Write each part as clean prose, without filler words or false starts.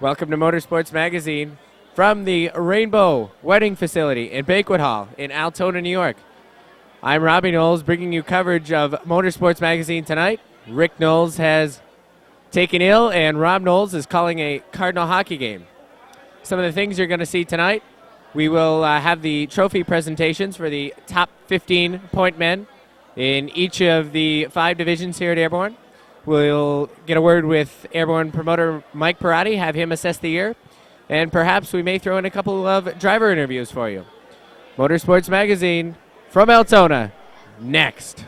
Welcome to Motorsports Magazine from the Rainbow Wedding Facility and Banquet Hall in Altona, New York. I'm Robby Knowles, bringing you coverage of Motorsports Magazine tonight. Rick Knowles has taken ill, and Rob Knowles is calling a Cardinal hockey game. Some of the things you're going to see tonight: we will have the trophy presentations for the top 15 point men in each of the 5 divisions here at Airborne. We'll get a word with Airborne promoter Mike Perotti, have him assess the year, and perhaps we may throw in a couple of driver interviews for you. Motorsports Magazine from Altona, next.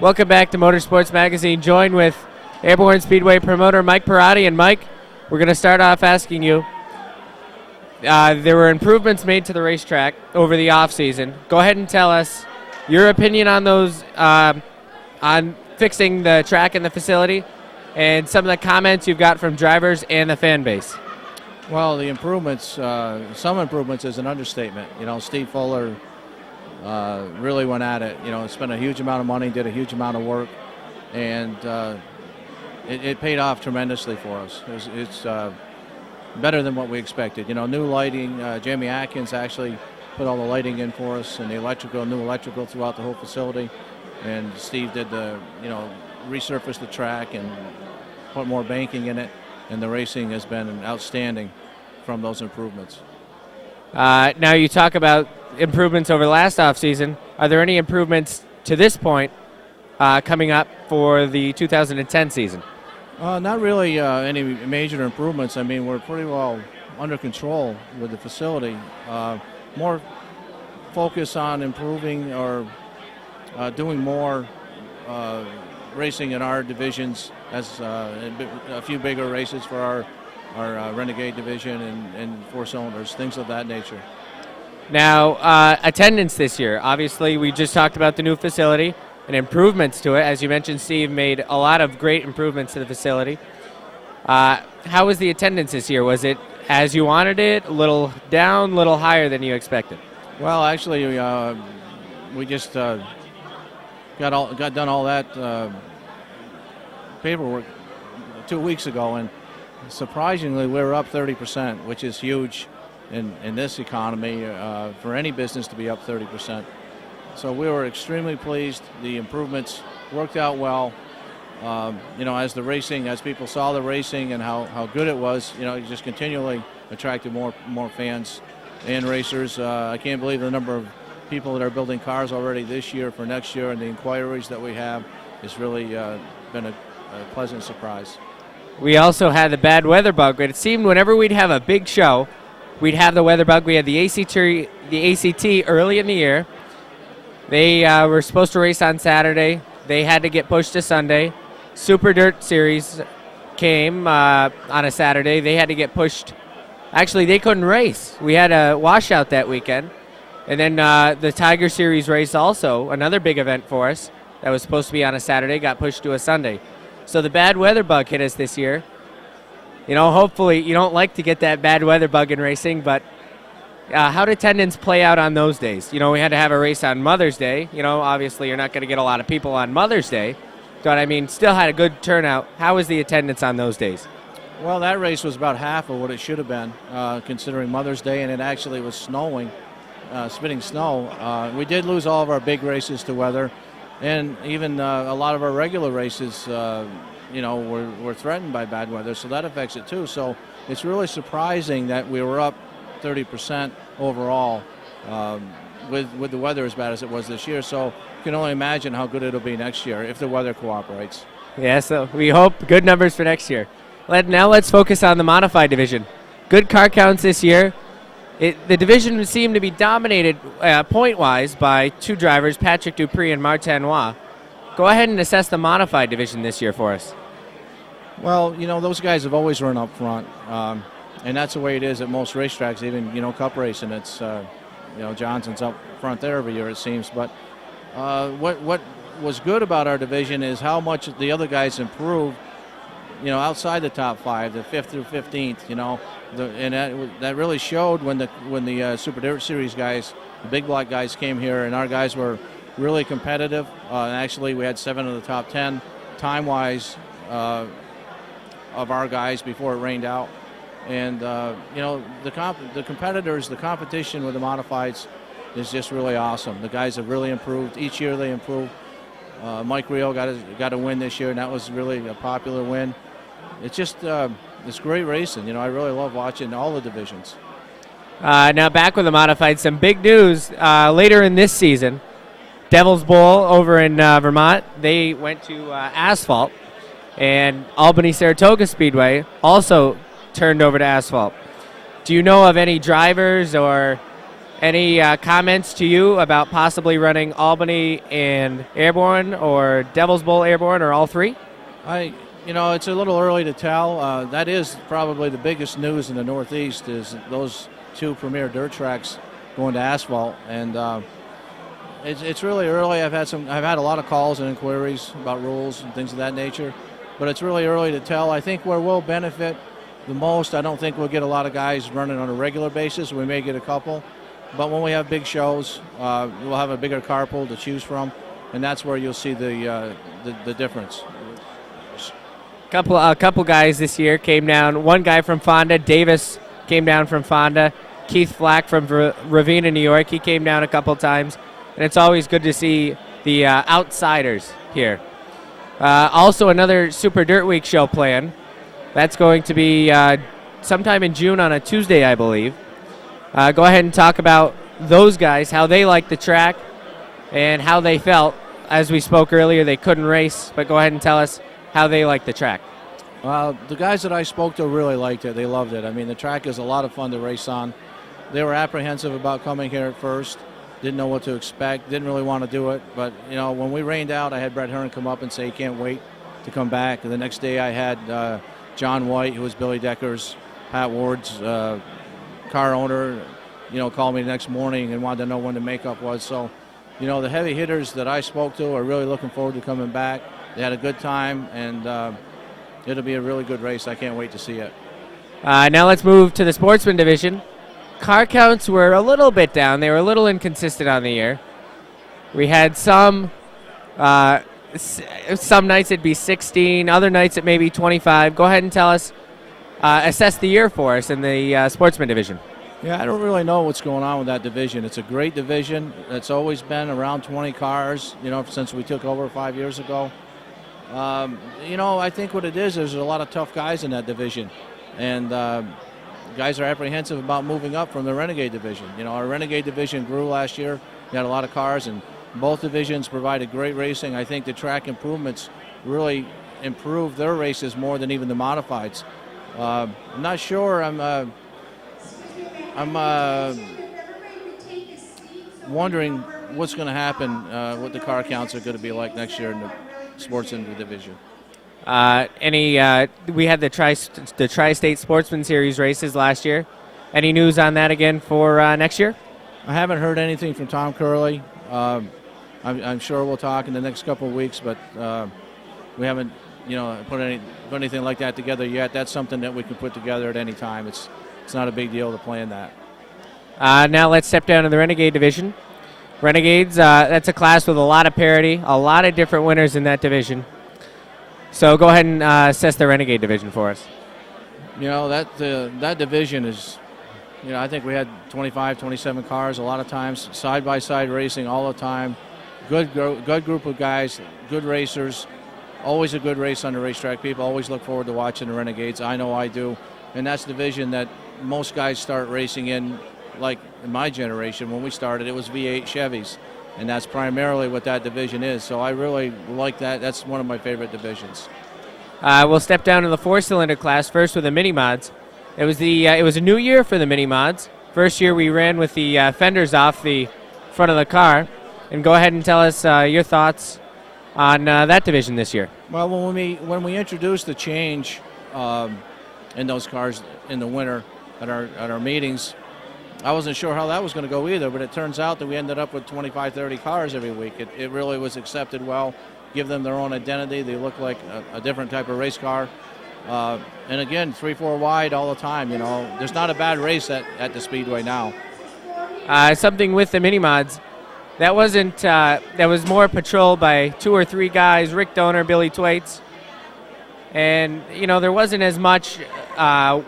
Welcome back to Motorsports Magazine. Joined with Airborne Speedway promoter Mike Perotti. And Mike, we're going to start off asking you, there were improvements made to the racetrack over the off-season. Go ahead and tell us your opinion on those, on fixing the track and the facility, and some of the comments you've got from drivers and the fan base. Well, the improvements, some improvements is an understatement. You know, Steve Fuller really went at it. You know, spent a huge amount of money, did a huge amount of work, and it paid off tremendously for us. It's better than what we expected. You know, new lighting. Jamie Atkins actually put all the lighting in for us, and the new electrical throughout the whole facility. And Steve did resurfaced the track and put more banking in it, and the racing has been outstanding from those improvements. Now you talk about improvements over last offseason. Are there any improvements to this point coming up for the 2010 season? Not really any major improvements. I mean, we're pretty well under control with the facility. More focus on improving or doing more racing in our divisions, as a few bigger races for our Renegade division and 4 cylinders, things of that nature. Now, attendance this year. Obviously, we just talked about the new facility and improvements to it. As you mentioned, Steve made a lot of great improvements to the facility. How was the attendance this year? Was it as you wanted it, a little down, a little higher than you expected? Well, actually, we just got done all that paperwork 2 weeks ago, and surprisingly, we were up 30%, which is huge in this economy for any business to be up 30%. So we were extremely pleased. The improvements worked out well. You know, as people saw the racing and how good it was, you know, it just continually attracted more fans and racers. I can't believe the number of people that are building cars already this year for next year, and the inquiries that we have has really been a pleasant surprise. We also had the bad weather bug, but it seemed whenever we'd have a big show, we'd have the weather bug. We had the ACT early in the year. They were supposed to race on Saturday. They had to get pushed to Sunday. Super Dirt Series came on a Saturday. They had to get pushed. Actually, they couldn't race. We had a washout that weekend. And then the Tiger Series race also, another big event for us that was supposed to be on a Saturday, got pushed to a Sunday. So the bad weather bug hit us this year. hopefully you don't like to get that bad weather bug in racing, but how did attendance play out on those days? We had to have a race on Mother's Day. Obviously you're not going to get a lot of people on Mother's Day, but I mean, still had a good turnout. How was the attendance on those days? Well, that race was about half of what it should have been, considering Mother's Day, and it actually was snowing, spitting snow. We did lose all of our big races to weather, and even a lot of our regular races, were threatened by bad weather, so that affects it too. So it's really surprising that we were up 30% overall with the weather as bad as it was this year. So you can only imagine how good it'll be next year if the weather cooperates. Yeah, so we hope good numbers for next year. Now let's focus on the modified division. Good car counts this year. The division seemed to be dominated point-wise by two drivers, Patrick Dupree and Martin Roy. Go ahead and assess the modified division this year for us. Well, those guys have always run up front, and that's the way it is at most racetracks, even, cup racing. It's, Johnson's up front there every year, it seems. But what was good about our division is how much the other guys improved, outside the top five, the 5th through 15th, and that really showed when the Super Dirt Series guys, the big block guys came here, and our guys were really competitive. And actually, we had 7 of the top 10 time-wise of our guys before it rained out. And, the competitors, the competition with the modifieds is just really awesome. The guys have really improved. Each year they improve. Mike Rio got a win this year, and that was really a popular win. It's just it's great racing. I really love watching all the divisions. Now back with the modified, some big news later in this season. Devil's Bowl over in Vermont, they went to asphalt, and Albany-Saratoga Speedway also turned over to asphalt. Do you know of any drivers or any comments to you about possibly running Albany and Airborne or Devil's Bowl Airborne or all three? It's a little early to tell. That is probably the biggest news in the Northeast is those two premier dirt tracks going to asphalt, and it's really early. I've had a lot of calls and inquiries about rules and things of that nature, but it's really early to tell. I think where we'll benefit the most, I don't think we'll get a lot of guys running on a regular basis. We may get a couple, but when we have big shows, we'll have a bigger car pool to choose from, and that's where you'll see the difference. A couple guys this year came down. One guy from Fonda, Davis, came down from Fonda. Keith Flack from Ravenna, New York, he came down a couple times. And it's always good to see the outsiders here. Also, another Super Dirt Week show planned. That's going to be sometime in June on a Tuesday, I believe. Go ahead and talk about those guys, how they like the track, and how they felt. As we spoke earlier, they couldn't race, but go ahead and tell us how they like the track. The guys that I spoke to really liked it. They loved it. I mean, the track is a lot of fun to race on. They were apprehensive about coming here at first. Didn't know what to expect, didn't really want to do it. But, when we rained out, I had Brett Hearn come up and say he can't wait to come back. And the next day I had John White, who was Billy Decker's, Pat Ward's car owner, call me the next morning and wanted to know when the makeup was. So, the heavy hitters that I spoke to are really looking forward to coming back. They had a good time, and it'll be a really good race. I can't wait to see it. Now let's move to the sportsman division. Car counts were a little bit down. They were a little inconsistent on the year. We had some nights it'd be 16, other nights it may be 25. Go ahead and tell us, assess the year for us in the sportsman division. Yeah, I don't really know what's going on with that division. It's a great division. It's always been around 20 cars, since we took over 5 years ago. I think what it is, there's a lot of tough guys in that division. And guys are apprehensive about moving up from the Renegade division. Our Renegade division grew last year. We had a lot of cars, and both divisions provided great racing. I think the track improvements really improved their races more than even the modifieds. I'm not sure. I'm wondering what's going to happen, what the car counts are going to be like next year in the sports division. We had the Tri-State Sportsman Series races last year. Any news on that again for next year? I haven't heard anything from Tom Curley. I'm sure we'll talk in the next couple of weeks, but we haven't put anything like that together yet. That's something that we can put together at any time. It's not a big deal to plan that. Now let's step down to the Renegade division. Renegades, that's a class with a lot of parity, a lot of different winners in that division. So go ahead and assess the Renegade division for us. That division is, I think we had 25, 27 cars a lot of times, side-by-side racing all the time. Good group of guys, good racers. Always a good race on the racetrack. People always look forward to watching the Renegades. I know I do. And that's the division that most guys start racing in, like in my generation. When we started, it was V8 Chevys. And that's primarily what that division is. So I really like that. That's one of my favorite divisions. We'll step down to the 4-cylinder class first with the mini mods. It was a new year for the mini mods. First year we ran with the fenders off the front of the car. And go ahead and tell us your thoughts on that division this year. Well, when we introduced the change in those cars in the winter at our meetings, I wasn't sure how that was going to go either, but it turns out that we ended up with 25, 30 cars every week. It really was accepted well, give them their own identity. They look like a different type of race car. And again, 3-4 wide all the time. There's not a bad race at the Speedway now. Something with the mini mods, that was more patrolled by 2 or 3 guys, Rick Donor, Billy Thwaites. And, there wasn't as much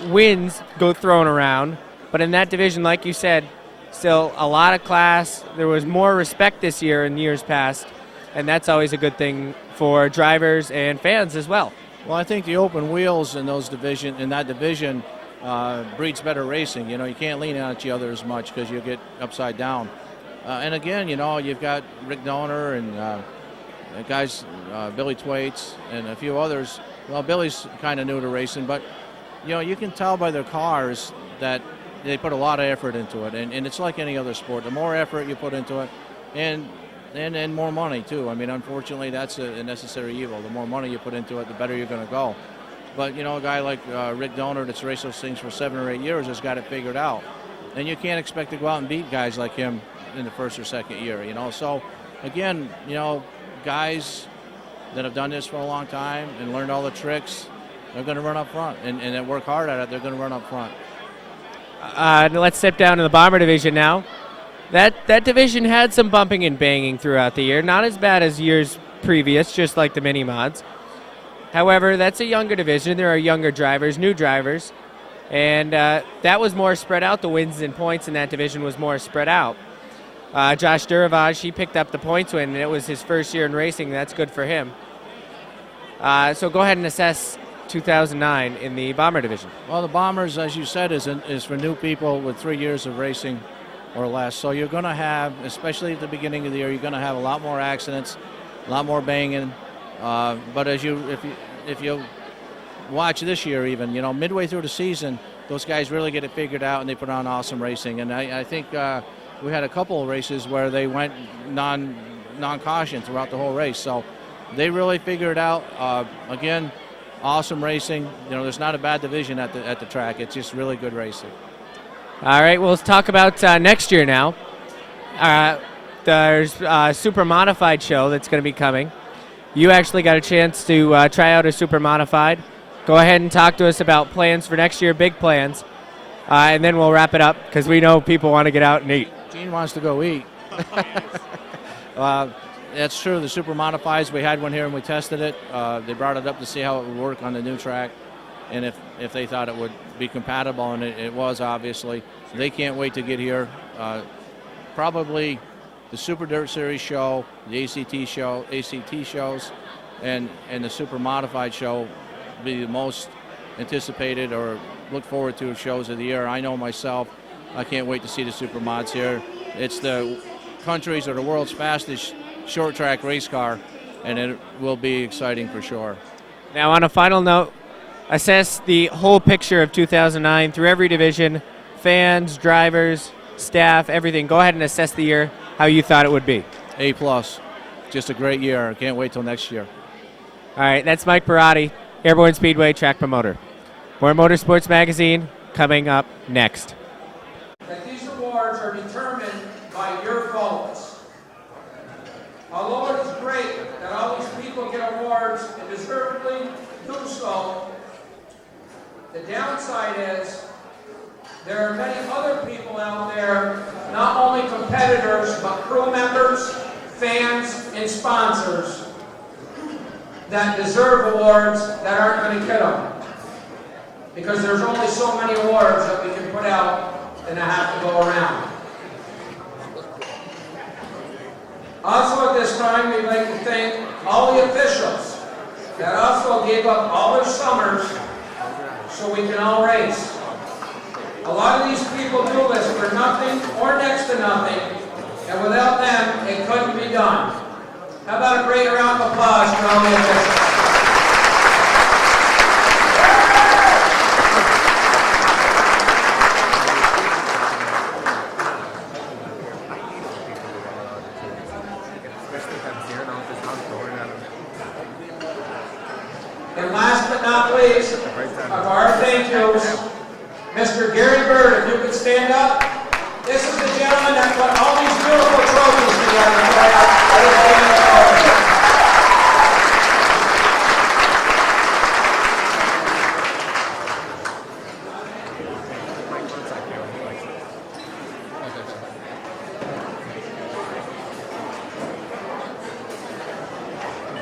wins go thrown around. But in that division, like you said, still a lot of class. There was more respect this year in years past, and that's always a good thing for drivers and fans as well. Well, I think the open wheels in that division breeds better racing. You can't lean on each other as much because you get upside down. And again, you've got Rick Donor and guys, Billy Thwaites and a few others. Well, Billy's kind of new to racing, but you can tell by their cars that they put a lot of effort into it, and it's like any other sport. The more effort you put into it, and more money too. I mean, unfortunately, that's a necessary evil. The more money you put into it, the better you're going to go. But a guy like Rick Donor that's raced those things for 7 or 8 years has got it figured out, and you can't expect to go out and beat guys like him in the first or second year. So again, guys that have done this for a long time and learned all the tricks, they're going to run up front, and that work hard at it. They're going to run up front. Let's step down to the bomber division now. That division had some bumping and banging throughout the year. Not as bad as years previous, just like the mini mods. However, that's a younger division. There are younger drivers, new drivers, and that was more spread out. The wins and points in that division was more spread out. Josh Duravage, he picked up the points win, and it was his first year in racing. That's good for him. So go ahead and assess 2009 in the bomber division. Well, the bombers, as you said, is for new people with 3 years of racing or less. So you're going to have, especially at the beginning of the year, you're going to have a lot more accidents, a lot more banging. But if you watch this year, even midway through the season, those guys really get it figured out and they put on awesome racing. And I think we had a couple of races where they went non-caution throughout the whole race. So they really figured it out. Again, awesome racing. There's not a bad division at the track. It's just really good racing. All right, well, let's talk about next year now. There's a super modified show that's going to be coming. You actually got a chance to try out a super modified. Go ahead and talk to us about plans for next year, big plans, and then we'll wrap it up because we know people want to get out and eat. Gene wants to go eat. That's true. The super modifieds, we had one here and we tested it. They brought it up to see how it would work on the new track, and if they thought it would be compatible, and it was, obviously. They can't wait to get here. Probably the Super Dirt Series show, the ACT shows, and the super modified show be the most anticipated or look forward to shows of the year. I know myself, I can't wait to see the super mods here. It's the country's or the world's fastest short track race car, and it will be exciting for sure. Now, on a final note, assess the whole picture of 2009 through every division, fans, drivers, staff, everything. Go ahead and assess the year how you thought it would be. A+. Just a great year. Can't wait till next year. All right, that's Mike Perotti, Airborne Speedway track promoter. More Motorsports Magazine coming up next. That these awards are determined by your votes. Although it is great that all these people get awards, and deservedly, downside is there are many other people out there, not only competitors, but crew members, fans, and sponsors that deserve awards that aren't going to get them. Because there's only so many awards that we can put out and that have to go around. Also at this time, we'd like to thank all the officials that also gave up all their summers so we can all race. A lot of these people do this for nothing or next to nothing, and without them, it couldn't be done. How about a great round of applause for all the officials? And last but not least, of our thank yous, Mr. Gary Bird, if you could stand up. This is the gentleman that put all these beautiful trophies together for us.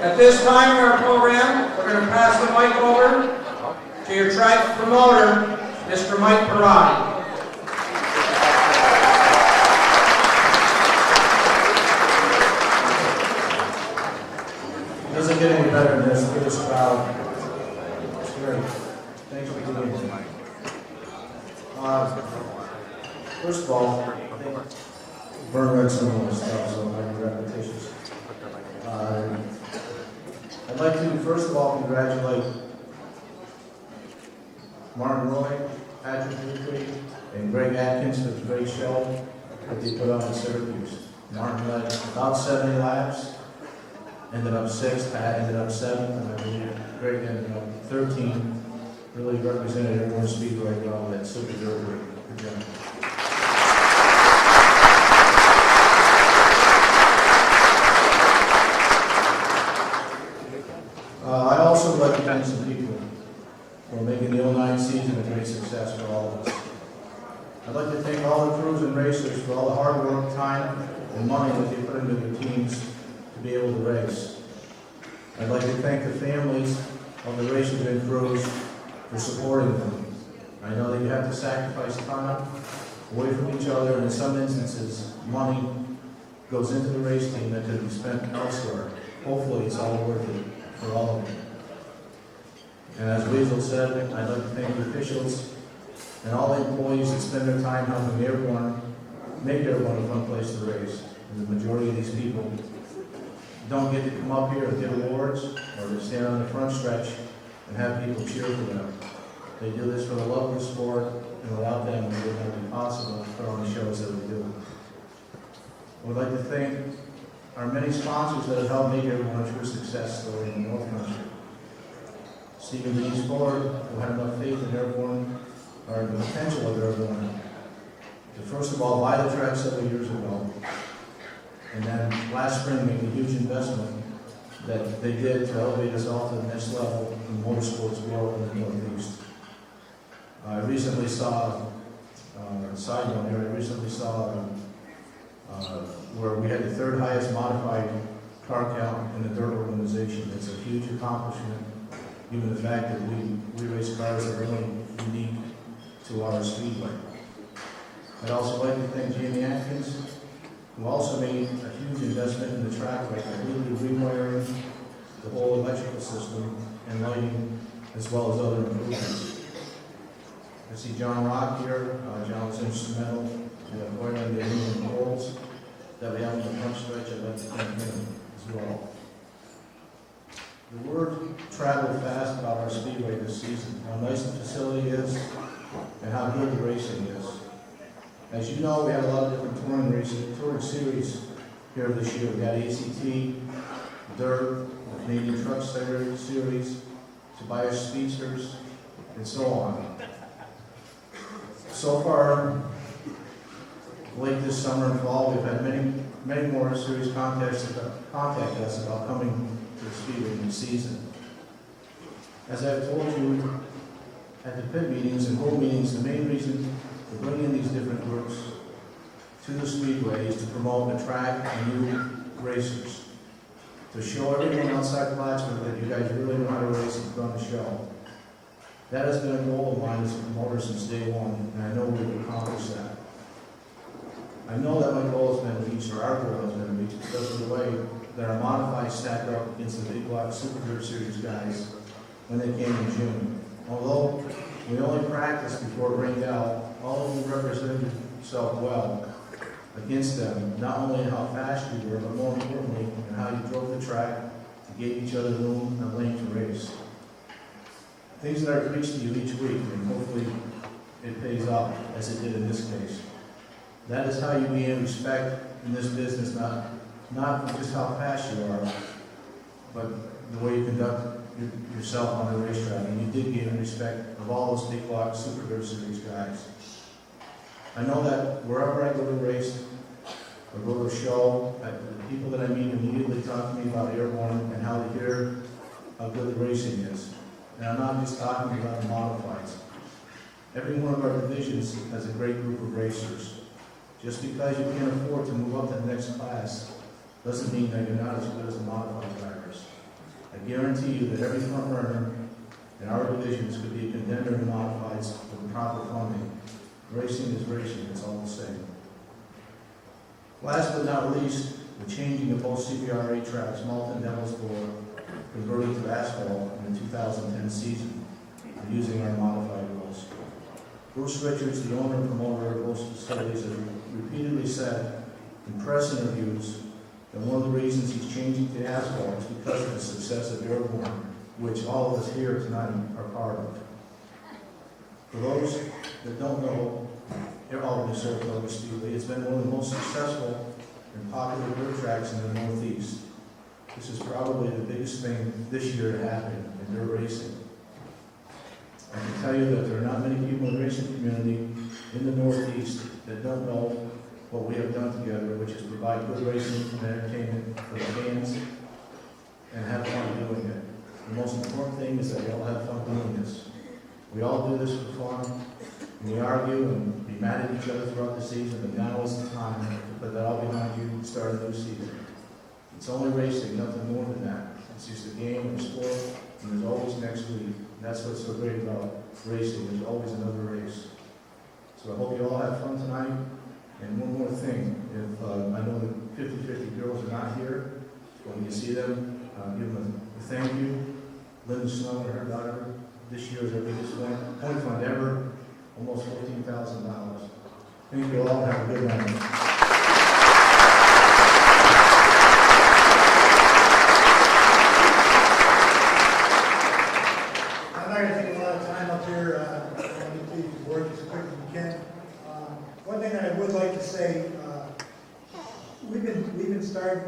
At this time in our program, we're going to pass the mic over to your track promoter, Mr. Mike Perotti. It doesn't get any better than this for this crowd. It's great. Thanks for doing it. First of all, I think Vern read some of this stuff, so it might be repetitious. I'd like to, first of all, congratulate Martin Roy, Patrick Dupree, and Greg Atkins for the great show that they put on in Syracuse. Martin led about 70 laps, ended up 6th, Pat ended up 7th, and I believe Greg ended up 13. Really represented Airborne Speedway well, that super derby. Good job. I also would like to thank some people for making the 09 season a great success for all of us. I'd like to thank all the crews and racers for all the hard work, time, and money that they put into their teams to be able to race. I'd like to thank the families of the racers and crews for supporting them. I know that you have to sacrifice time away from each other, and in some instances, money goes into the race team that could be spent elsewhere. Hopefully, it's all worth it for all of you. And as Weasel said, I'd like to thank the officials and all the employees that spend their time helping Airborne make Airborne a fun place to race. And the majority of these people don't get to come up here and get awards or to stand on the front stretch and have people cheer for them. They do this for the love of the sport, and without them, it would not be possible to put on the shows that we do. I would like to thank our many sponsors that have helped make Airborne a true success story in the North Country. Stephen Dees Ford, who had enough faith in Airborne, or the potential of Airborne, to first of all buy the track several years ago, and then last spring make a huge investment that they did to elevate us all to the next level in motorsports world in the Northeast. I recently saw, side note here, I recently saw where we had the third highest modified car count in the dirt organization. It's a huge accomplishment, given the fact that we race cars that are really unique to our speedway. I'd also like to thank Jamie Atkins, who also made a huge investment in the track by completely rewiring the whole electrical system and lighting, as well as other improvements. I see John Rock here. John was instrumental in avoiding the aluminum poles that we have in the front stretch. I'd like to thank him as well. The word traveled fast about our speedway this season, how nice the facility is and how good the racing is. As you know, we have a lot of different touring series here this year. We got ACT, Dirt, the Canadian Truck Series, Tobias Speedsters, and so on. So far, late this summer and fall, we've had many more series contact us about coming to the Speedway new season. As I've told you at the pit meetings and home meetings, the main reason for bringing these different groups to the Speedway is to promote, attract new racers, to show everyone outside Plattsburgh that you guys really know how to race and run the show. That has been a goal of mine as a promoter since day one, and I know we've accomplished that. I know that my goal has been reached, or our goal has been reached, because of the way that our modifieds stack up against the big block Super Dirt Series guys when they came in June. Although we only practiced before it rained out, all of you represented yourself well against them, not only in how fast you were, but more importantly, in how you drove the track and gave each other room and lane to race. Things that I preach to you each week, and hopefully it pays off as it did in this case. That is how you gain respect in this business, not just how fast you are, but the way you conduct yourself on the racetrack. And you did gain respect of all those big block Super Dirt Series guys. I know that wherever I go to race or go to a show, the people that I meet immediately talk to me about Airborne and how they hear how good the racing is. And I'm not just talking about the modifieds. Every one of our divisions has a great group of racers. Just because you can't afford to move up to the next class doesn't mean that you're not as good as the modified drivers. I guarantee you that every front runner in our divisions could be a contender in modifieds with the proper funding. Racing is racing, it's all the same. Last but not least, the changing of both CBRA tracks, Malton and Devilsboro, converted to asphalt in the 2010 season, using our modified rules. Bruce Richards, the owner and promoter of those facilities, has repeatedly said in press interviews that one of the reasons he's changing to asphalt is because of the success of Airborne, which all of us here tonight are part of. For those that don't know, Airborne Speedway has been one of the most successful and popular dirt tracks in the Northeast. This is probably the biggest thing this year to happen in dirt racing. I can tell you that there are not many people in the racing community in the Northeast that don't know what we have done together, which is provide good racing and entertainment for the fans and have fun doing it. The most important thing is that we all have fun doing this. We all do this for fun, and we argue and be mad at each other throughout the season, but now is the time to put that all behind you and start a new season. It's only racing, nothing more than that. It's just a game and a sport, and there's always next week. And that's what's so great about racing. There's always another race. So I hope you all have fun tonight. And one more thing, if I know the 50-50 girls are not here, when you see them, give them a thank you. Linda Snow and her daughter, this year is our biggest point fund ever, almost $14,000. Thank you all, and have a good night.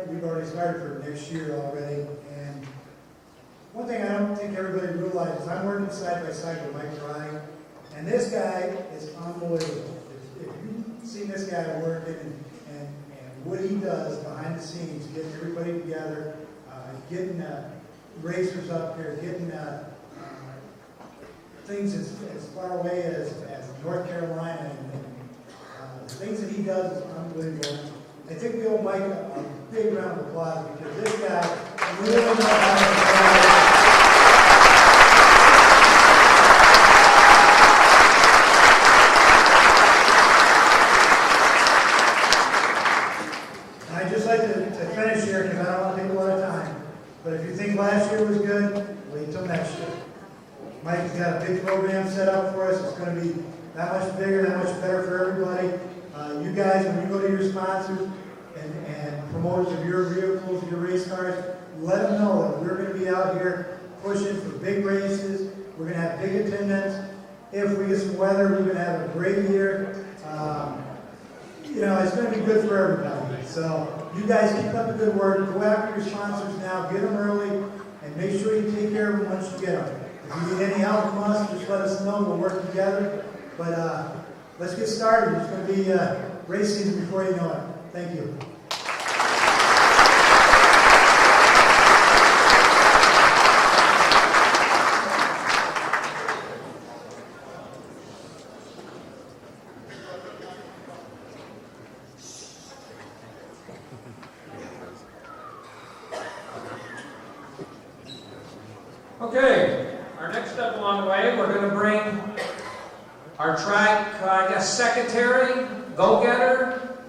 We've already started for next year already, and one thing I don't think everybody realizes, I'm working side by side with Mike Ryan, and this guy is unbelievable. If you've seen this guy working and what he does behind the scenes, getting everybody together, getting racers up here, getting things as far away as North Carolina, and the things that he does is unbelievable. I think we owe Mike a big round of applause because this guy really knows how to drive. And I'd just like to finish here because I don't want to take a lot of time. But if you think last year was good, wait till next year. Mike has got a big program set up for us. It's going to be that much bigger, that much better for everybody. You guys, when you go to your sponsors and promoters of your vehicles, your race cars, let them know that we're going to be out here pushing for big races. We're going to have big attendance. If we get some weather, we're going to have a great year. It's going to be good for everybody. So you guys keep up the good work. Go after your sponsors now. Get them early, and make sure you take care of them once you get them. If you need any help from us, just let us know. We'll work together. But let's get started. It's going to be race season before you know it. Thank you. Okay, our next step along the way, we're going to bring our track, secretary, go-getter.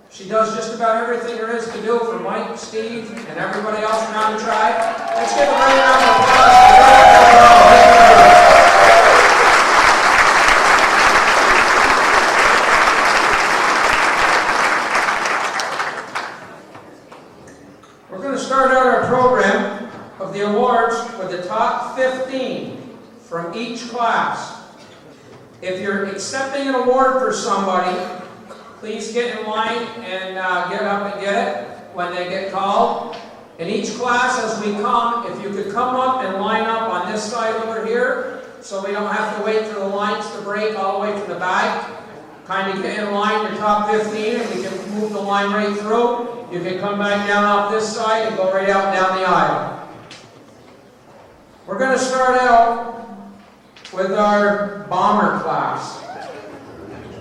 She does just about everything there is to do for Mike, Steve, and everybody else around the track. Let's give a great round of applause. We're going to start out our program of the awards with the top 15 from each class. If you're accepting an award for somebody, please get in line and get up and get it when they get called. In each class as we come, if you could come up and line up on this side over here, so we don't have to wait for the lines to break all the way to the back. Kind of get in line, your top 15, and we can move the line right through. You can come back down off this side and go right out down the aisle. We're going to start out with our bomber class.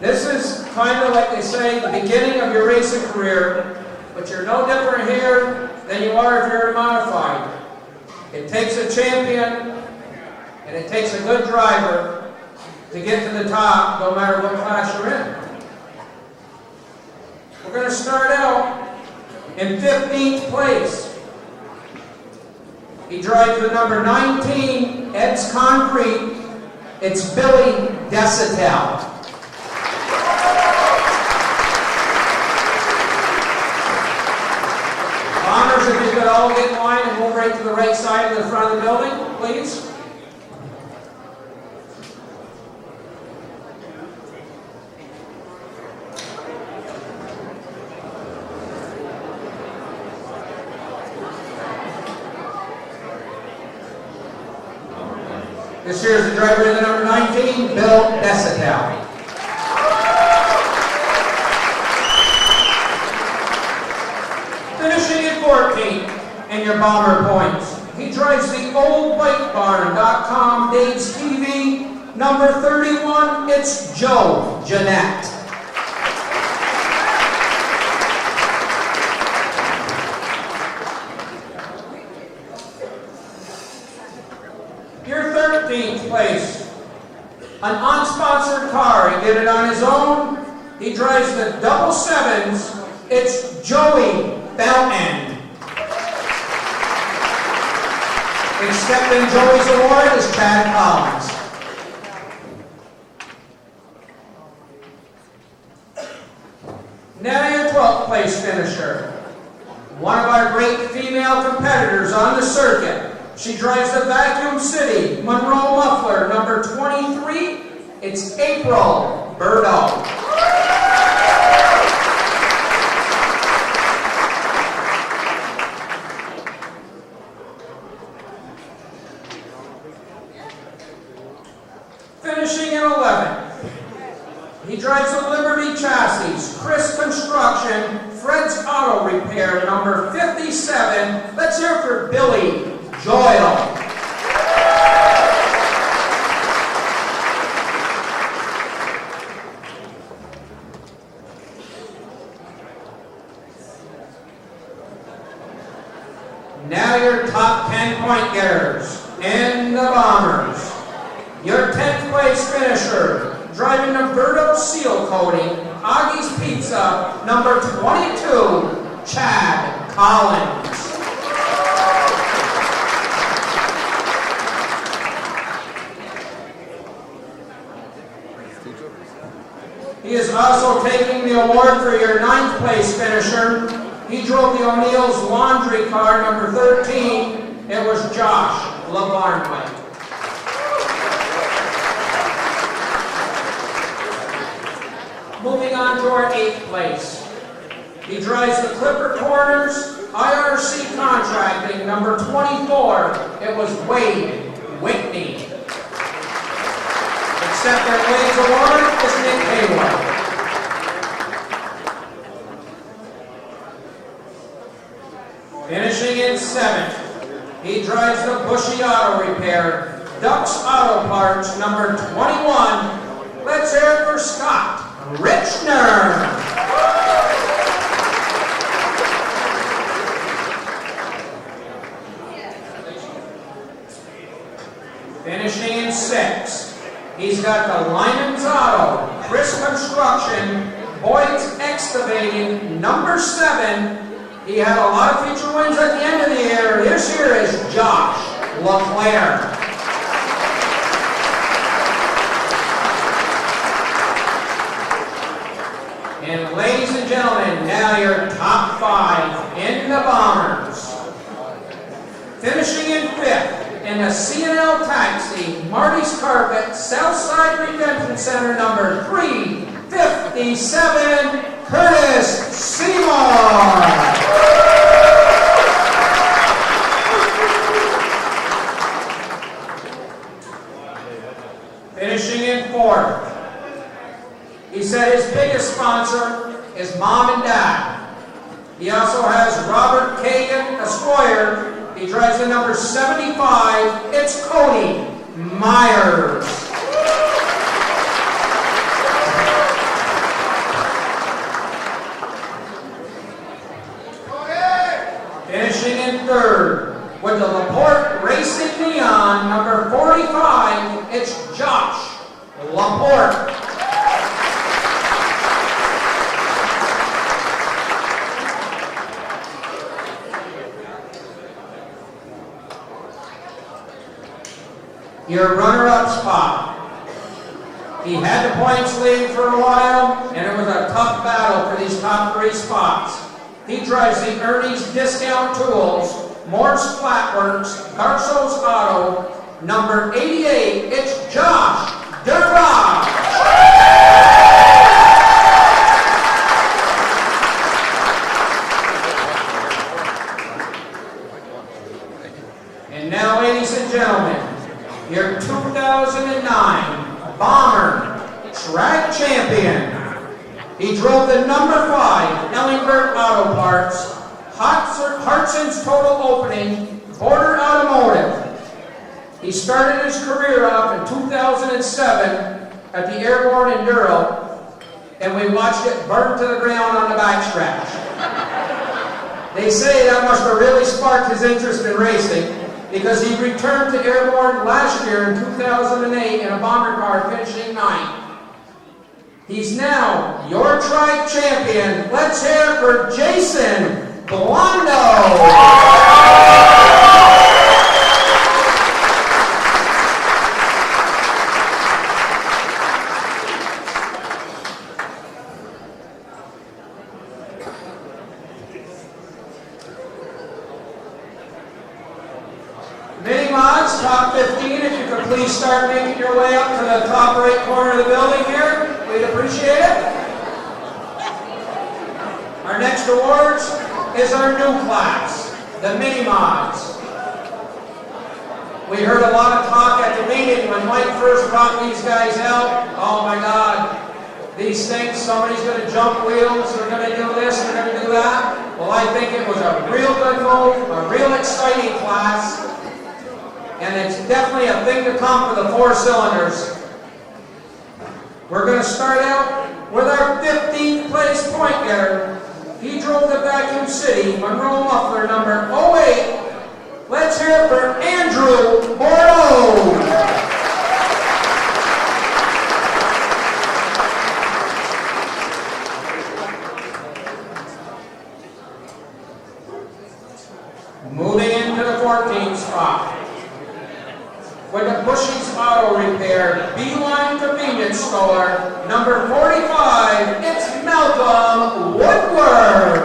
This is kind of like they say, the beginning of your racing career, but you're no different here than you are if you're modified. It takes a champion and it takes a good driver to get to the top, no matter what class you're in. We're going to start out in 15th place. He drives the number 19, Ed's Concrete. It's Billy Desitel. Bombers, if you could all get in line and move right to the right side of the front of the building, please. This here is the driver of the number 19, Bill Desitel. Finishing at 14th in your bomber points. He drives the oldbikebarn.com Dave's TV, number 31, it's Joe Jeanette. Your 13th place, an unsponsored car. He did it on his own. He drives the double sevens. It's Joey Belton. Accepting Joey's award is Chad Collins. Now your 12th place finisher, one of our great female competitors on the circuit. She drives the Vacuum City Monroe Muffler, number 23. It's April Burdo. Finishing in 11th. He drives the Liberty Chassis, Chris Construction, Fred's Auto Repair, number 57. Let's hear it for Billy Joyle. Now your top 10 point getters in the Bombers. Your 10th place finisher, driving the Verdo Seal Coating, Augie's Pizza, number 22, Chad Collins. He is also taking the award for your 9th place finisher. He drove the O'Neill's laundry car, number 13. It was Josh LaBarnway. Moving on to our 8th place. He drives the Clipper Corners, IRC Contracting, number 24. It was Wade Whitney. Accept their Wade's award is Nick Hayward. Finishing in 7th, he drives the Bushy Auto Repair, Ducks Auto Parts, number 21. Let's hear it for Scott Richner. He's got the Lyman's Auto, Chris Construction, Boyd's Excavating, number 7. He had a lot of feature wins at the end of the year. This here is Josh LeClaire. And ladies and gentlemen, now your top 5 in the Bombers. Finishing in 5th in the C&L Taxi, Marty's Carpet, Southside Redemption Center, number 357, Curtis Seymour. Finishing in 4th. He said his biggest sponsor is Mom and Dad. He also has Robert Kagan, a squire. He drives the number 75. It's Cody Myers. Finishing in 3rd with the Laporte Racing Neon, number 45. It's Josh Laporte. Your runner-up spot. He had the points lead for a while, and it was a tough battle for these top 3 spots. He drives the Ernie's Discount Tools, Morse Flatworks, Garso's Auto, number 88. It's Josh DeRock. And now, ladies and gentlemen, your 2009 Bomber Track Champion. He drove the number 5 Ellingberg Auto Parts, Hartson's Total Opening, Border Automotive. He started his career off in 2007 at the Airborne Enduro, and we watched it burn to the ground on the backstretch. They say that must have really sparked his interest in racing, because he returned to Airborne last year in 2008 in a bomber car, finishing 9th. He's now your track champion. Let's hear it for Jason Blondo. Mini-mods, top 15, if you could please start making your way up to the top right corner of the building here. We'd appreciate it. Our next awards is our new class, the Mini-mods. We heard a lot of talk at the meeting when Mike first brought these guys out. Oh my God, these things, somebody's going to jump wheels, they're going to do this, they're going to do that. Well, I think it was a real good move, a real exciting class. And it's definitely a thing to come for the 4 cylinders. We're going to start out with our 15th place point getter. He drove the Vacuum City Monroe Muffler number 08. Let's hear it for Andrew Bordeaux. Moving into the 14th spot. With the Bushy's Auto Repair Beeline Convenience Store, number 45, it's Malcolm Woodward.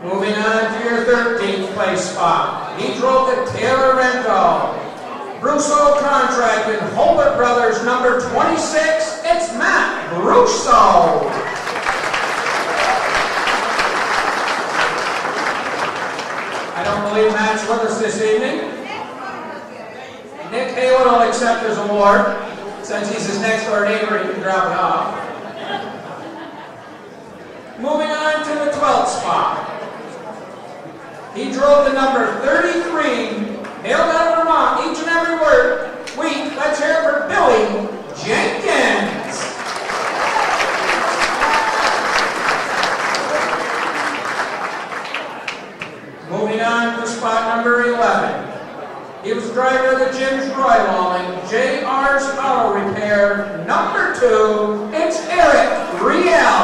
Moving on to your 13th place spot. He drove the Taylor Rental, Brousseau Contracted, Holbert Brothers, number 26, it's Matt Brousseau. I don't believe Matt's with us this evening. Nick Haywood will accept his award. Since he's his next door neighbor, he can drop it off. Moving on to the 12th spot. He drove the number 33, hailed out of Vermont each and every week. Let's hear it for Billy Jenkins. Moving on to spot number 11. He was driver of the Jim's Drywalling, JR's Auto Repair, number 2, it's Eric Riel.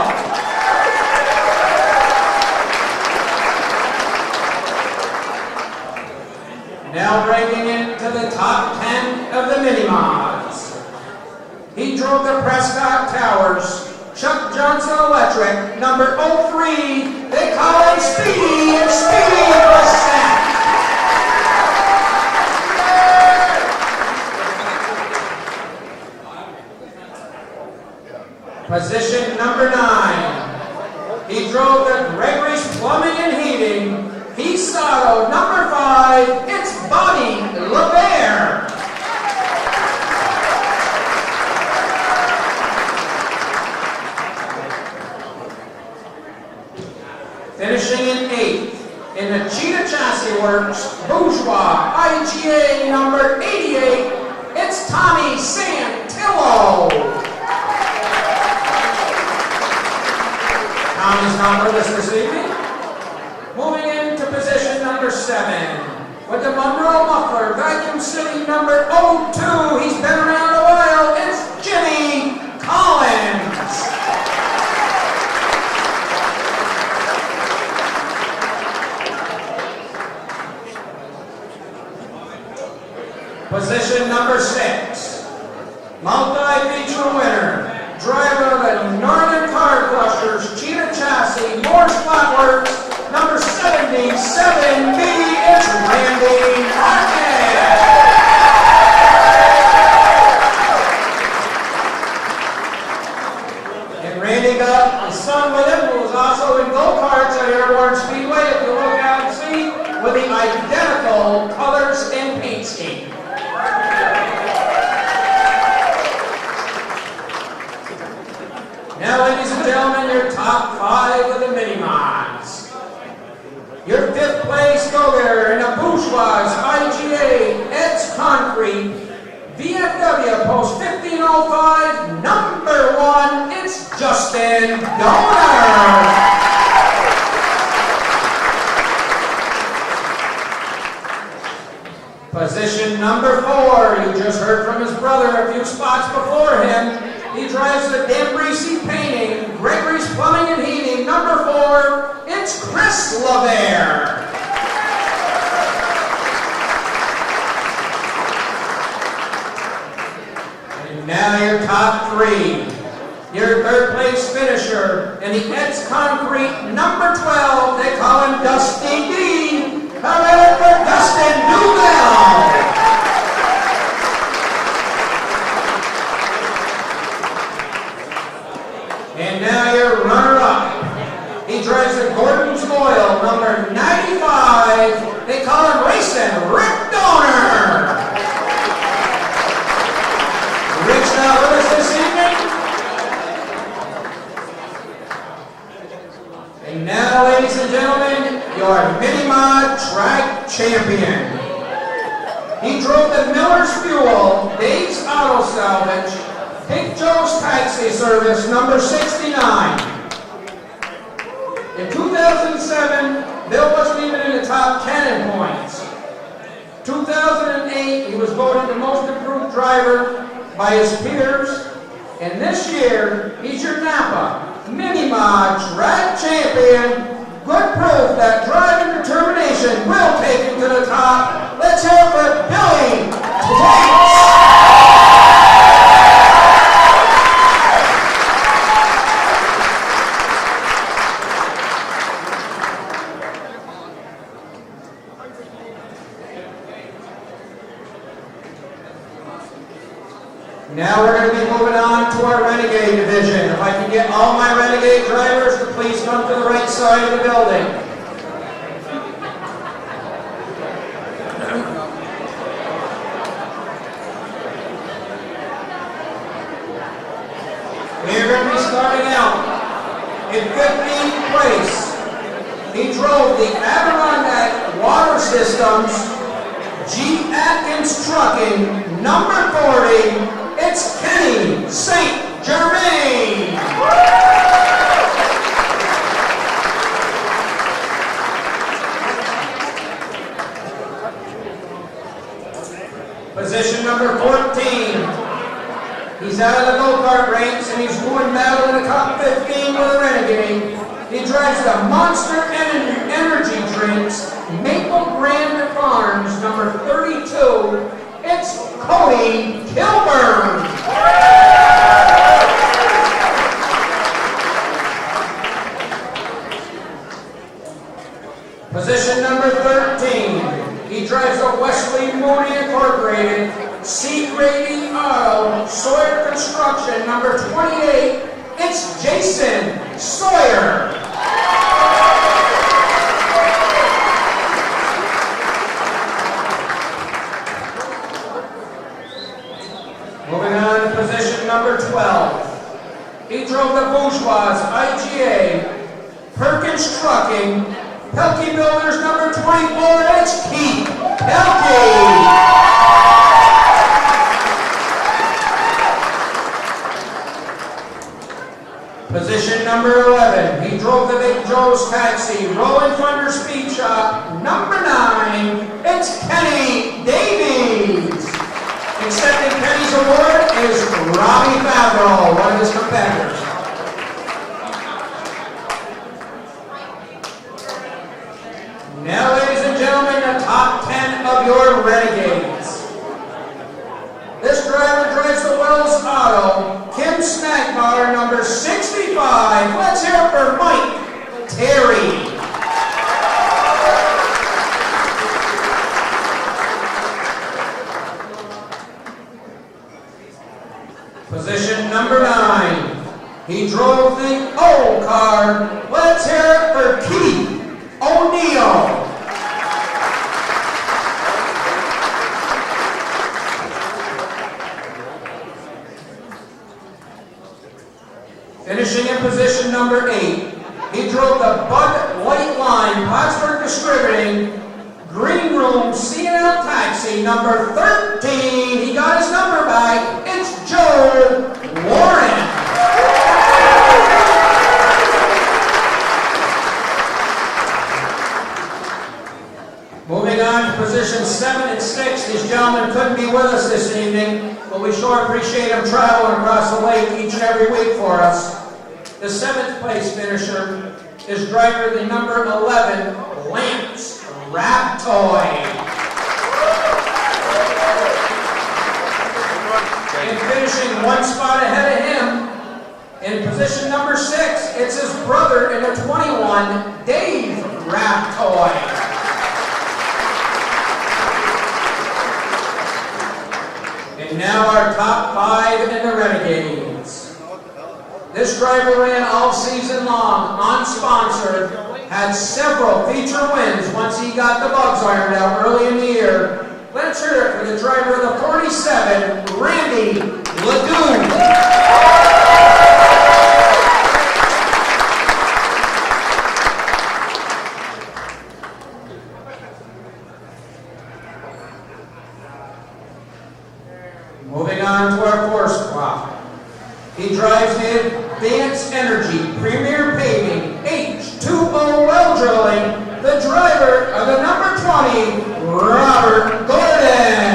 Now breaking into the top 10 of the mini-mods. He drove the Prescott Towers, Chuck Johnson Electric, number 03, they call him Speedy, and Speedy was set. Position number 9. He drove the Gregory's Plumbing and Heating. He Sato, number 5, it's Bobby LeBaire. Finishing in 8th, in the Cheetah Chassis Works, Bourgeois, IGA number 88, it's Tommy Santillo. Tommy's not with us this evening. Moving into position number 7. With the Monroe Muffler, Vacuum City number 02. He's been around a while. It's Jimmy Collins. Position number 6. Multi-feature winner. Driver of the Northern Car Crushers, Cheetah Chassis, Moore's Flatworks, number 77B, it's Randy Marquez. And Randy got a son with him who was also in go-karts at Airborne Speedway, if you look out and see, with the identical colors and paint scheme. Now, ladies and gentlemen, your top 5 of the mini-mods. Your 5th place go-getter in the Bourgeois IGA Ed's Concrete VFW Post 1505, number 1, it's Justin Donor. Position number 4, you just heard from his brother a few spots before him. He drives the Dambrisi Painting, Gregory's Plumbing and Heating, number 4, it's Chris LeBaire. And now your top 3. Your 3rd place finisher in the Ed's Concrete, number 12, they call him Dusty D. However, for Dustin Duval. And now your runner-up. He drives the Gordon's Oil, number 95. They call him Racing Rick Donor. Rick's not with us this evening. And now, ladies and gentlemen, your mini-mod track champion. He drove the Miller's Fuel, Dave's Auto Salvage, Big Joe's Taxi Service, number 69. In 2007, Bill wasn't even in the top 10 in points. 2008, he was voted the most improved driver by his peers. And this year, he's your Napa Mini-Mod Track Champion. Good proof that drive and determination will take him to the top. Let's hear it for Billy Twaits. Now we're going to be moving on to our Renegade division. If I can get all my Renegade drivers to please come to the right side of the building. We're going to be starting out in 15th place. He drove the Adirondack Water Systems, G. Atkins Trucking, number 40. It's Kenny St. Germain. Position number 14. He's out of the go-kart race and he's doing battle in the top 15 with a Renegade. He drives the Monster Energy Drinks, Maple Grand Farms, number 32. It's Cody Kilburn. Position number 13. He drives a Wesley Mooney Incorporated, C-Grady Auto, Sawyer Construction, number 28. It's Jason Sawyer. Moving on to position number 12. He drove the Bourgeois IGA, Perkins Trucking, Pelkey Builders, number 24, it's Keith Pelkey. Position number 11, he drove the Big Joe's Taxi, Rolling Thunder Speed Shop, number 9, it's Kenny Davies. Accepting Kenny's award is Robby Knowles, one of his competitors. Now, ladies and gentlemen, the top 10 of your Renegades. This driver drives the Wells Auto, Kim Snackbauer, number 65. Let's hear it for Mike Terry. Position number 9. He drove the old car. Let's hear it for Keith O'Neill. Finishing in position number 8, he drove the Bud Light Line, Pottsburg Distributing, Green Room C&L Taxi, number 13. He got his number back. It's Joe Warren. Moving on to position 7 and 6, these gentlemen couldn't be with us this evening, but we sure appreciate them traveling across the lake each and every week for us. The 7th place finisher is driver the number 11, Lance Raptoy. And finishing one spot ahead of him, in position number 6, it's his brother in the 21, Dave Raptoy. And now our top 5 in the Renegades. This driver ran all season long, unsponsored, had several feature wins once he got the bugs ironed out early in the year. Let's hear it for the driver of the 47, Randy Lagoon. Moving on to our 4th spot. He drives the Advanced Energy Premier Paving H2O Well Drilling, the driver of the number 20, Robert Gordon.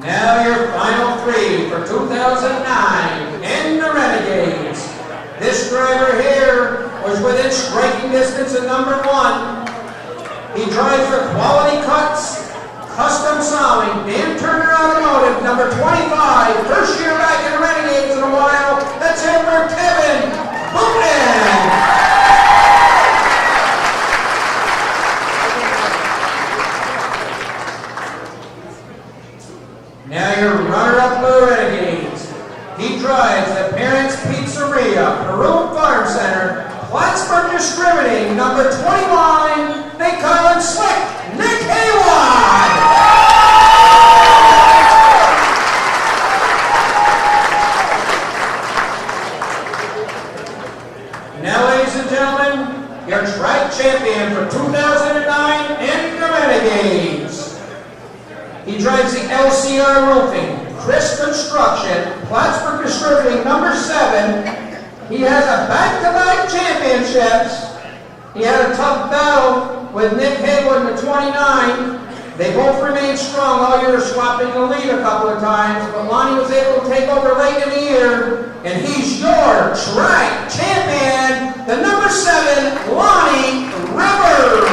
Now your final 3 for 2009 in the Renegades. This driver here was within striking distance of number 1. He drives the Quality Cuts, Custom Sawing, Dan Turner Automotive, number 25. First year back in the Renegades in a while. That's him for Kevin Booten. Now your runner-up for the Renegades. He drives the Parents Pizzeria, Peru Farm Center, Plattsburgh Distributing, number 21. They call him Slick Nick Hayward. Now, ladies and gentlemen, your track champion for 2009 in the Renegades. He drives the LCR Roofing, Chris Construction, Plattsburgh Distributing, number 7. He has a back-to-back championships He had a tough battle with Nick Haywood in the 29. They both remained strong all year, swapping the lead a couple of times, but Lonnie was able to take over late in the year, and he's your track champion, the number 7, Lonnie Rivers.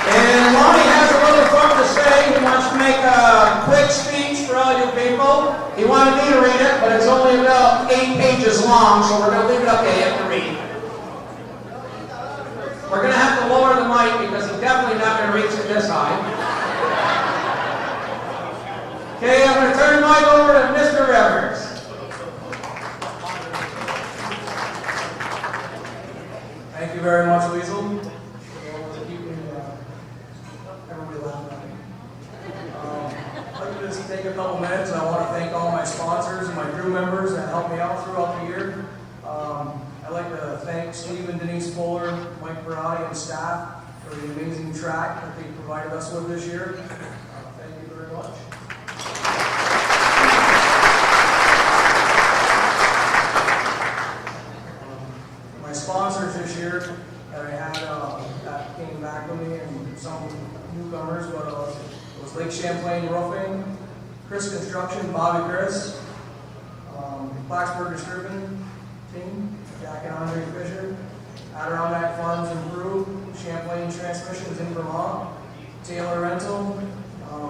And Lonnie has a little something to say. He wants to make a quick speech for all you people. He wanted me to read it, but it's only about 8 pages long, so we're going to leave it up to him to read. We're going to have to lower the mic because he's definitely not going to reach it this high. Okay, I'm going to turn the mic over to Mr. Rivers. Thank you very much, Weasel. Everybody laughing at me. I'd like to just take a couple minutes. I want to thank all my sponsors and my crew members that helped me out throughout the year. I'd like to thank Steve and Denise Fuller, Mike Barati, and staff for the amazing track that they provided us with this year. Thank you very much. My sponsors this year that I had that came back with me, and some newcomers, but it was Lake Champlain Roofing, Chris Construction, Bobby Chris, Blacksburg Stripping Team, Jack and Andre Fisher, Adirondack Farms and Brew, Champlain Transmissions in Vermont, Taylor Rental.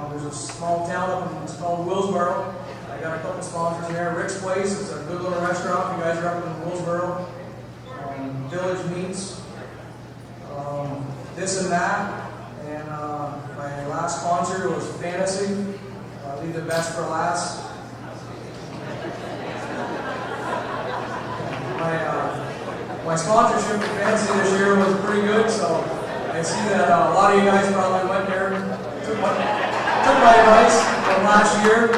There's a small town up in, it's called Willsboro. I got a couple sponsors there. Rick's Place, it's a good little restaurant. If you guys are up in Willsboro. Village Meats, this and that, and my last sponsor was Fantasy. Leave the best for last. My sponsorship with Fantasy this year was pretty good, so I see that a lot of you guys probably went there, took my advice from last year.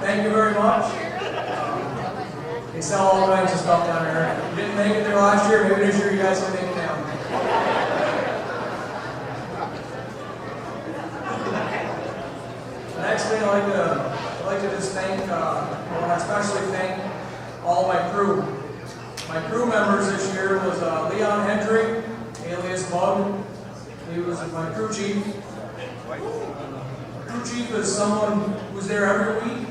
Thank you very much. They sell all kinds of stuff down there. If you didn't make it there last year, maybe this year you guys can make it down. The next thing I'd like to just thank, I want to especially thank all my crew. My crew members this year was Leon Hendry, alias Bug. He was my crew chief. Crew chief is someone who's there every week,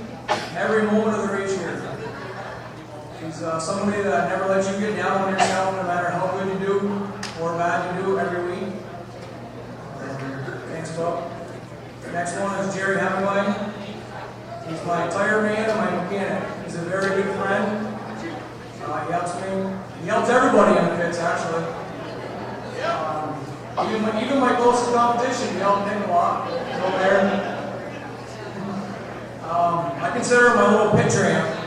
every moment of the race year. He's somebody that never lets you get down on yourself, no matter how good you do or bad you do every week. Thanks, Bob. Next one is Jerry Hemingway. He's my tire man and my mechanic. He's a very good friend. He helps me. He helps everybody in the pits, actually. Even my closest competition, he helped him a lot. He's over there. I consider him my little pit tramp.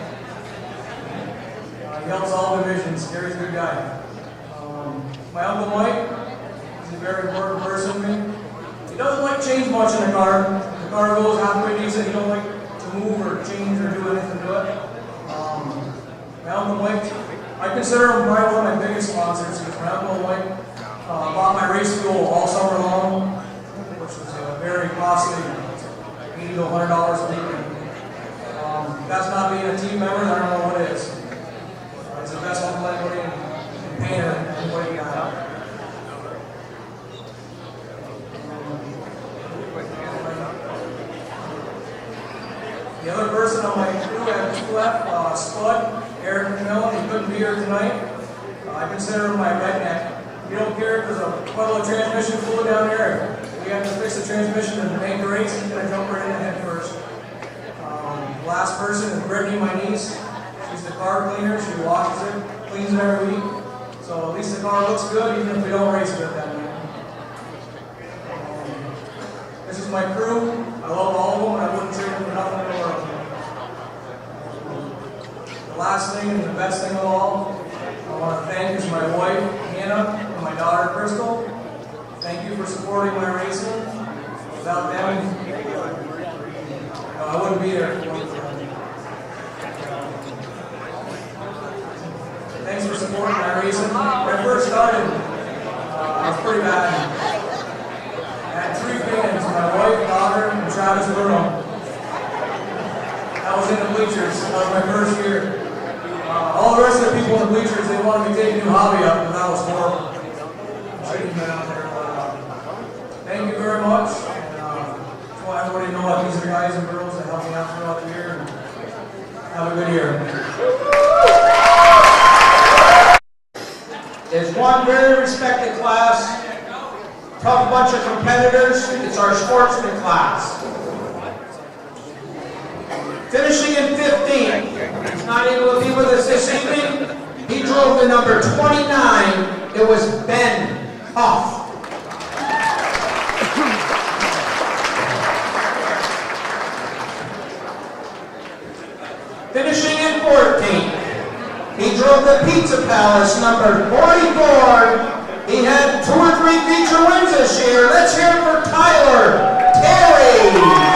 He helps all divisions. Gary's a good guy. My Uncle Mike, he's a very important person to me. He doesn't like change much in the car. The car goes halfway decent. He don't like to move or change or do anything to it. My Uncle Mike, I consider him probably one of my biggest sponsors because my Uncle Mike bought my race fuel all summer long, which was very costly, $80 to $100 a week. That's not being a team member, I don't know what it is. It's the best one for anybody in painter and anybody got. The other person on my crew at two left, Spud, Eric McMillan, he couldn't be here tonight. I consider him my redneck. You don't care if there's a puddle of transmission fluid down there. We have to fix the transmission and make the race. He's going to jump right in the head first. The last person is Brittany, my niece. She's the car cleaner. She washes it, cleans it every week. So at least the car looks good, even if we don't race good that night. This is my crew. I love all of them, and I wouldn't trade them for nothing in the world. The last thing and the best thing of all, I want to thank is my wife, Hannah, and my daughter, Crystal. Thank you for supporting my racing. Without them, I wouldn't be there. Thanks for supporting my racing. When I first started, I was pretty bad. I had 3 fans, my wife, daughter, and Travis Bruno. I was in the bleachers. That was my first year. All the rest of the people in the bleachers, they wanted me to take a new hobby up, and that was horrible. I shouldn't have been out there. Thank you very much. And, just want everybody to know that these are guys and girls that helped me out throughout the year. And have a good year. Is one very respected class, tough bunch of competitors. It's our sportsman class. Finishing in 15th, he's not able to be with us this evening. He drove the number 29. It was Ben Huff. Finishing in 14th. He drove the Pizza Palace, number 44. He had 2 or 3 feature wins this year. Let's hear it for Tyler Terry.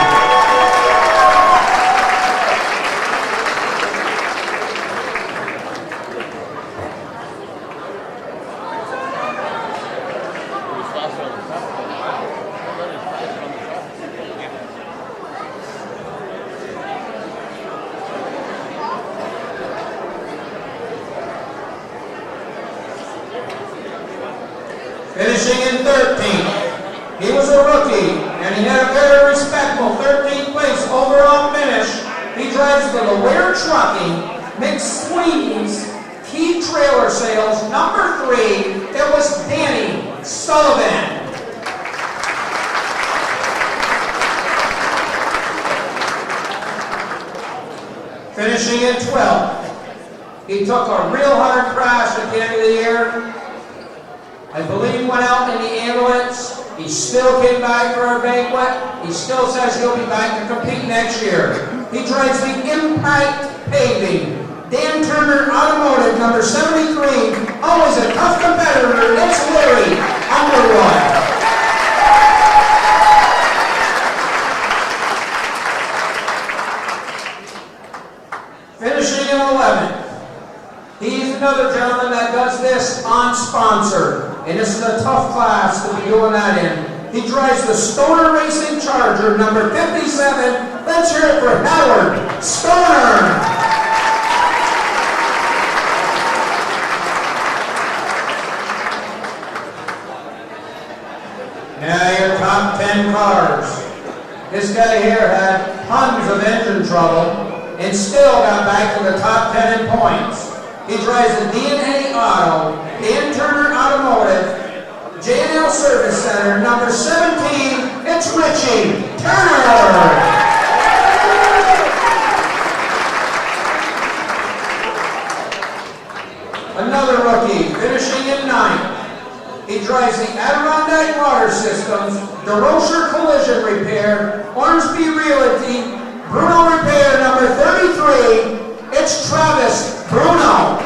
Finishing in 13th. He was a rookie, and he had a very respectable 13th place overall finish. He drives for the Ware Trucking, McSweeney's, Key Trailer Sales, number 3. It was Danny Sullivan. Finishing in 12th. He took a real hard crash at the end of the year. I believe he went out in the ambulance. He still came back for our banquet. He still says he'll be back to compete next year. He drives the Impact Paving. Dan Turner Automotive, number 73. Always a tough competitor. It's Larry Underwood. Finishing in 11th. He's another gentleman that does this unsponsored. And this is a tough class to be doing that in. He drives the Stoner Racing Charger, number 57. Let's hear it for Howard Stoner. Now your top 10 cars. This guy here had tons of engine trouble and still got back to the top 10 in points. He drives the D&A Auto, Dan Turner Automotive, J&L Service Center, number 17, it's Richie Turner. Another rookie, finishing in 9th. He drives the Adirondack Water Systems, DeRocher Collision Repair, Ormsby Realty, Bruno Repair, number 33, it's Travis Bruno.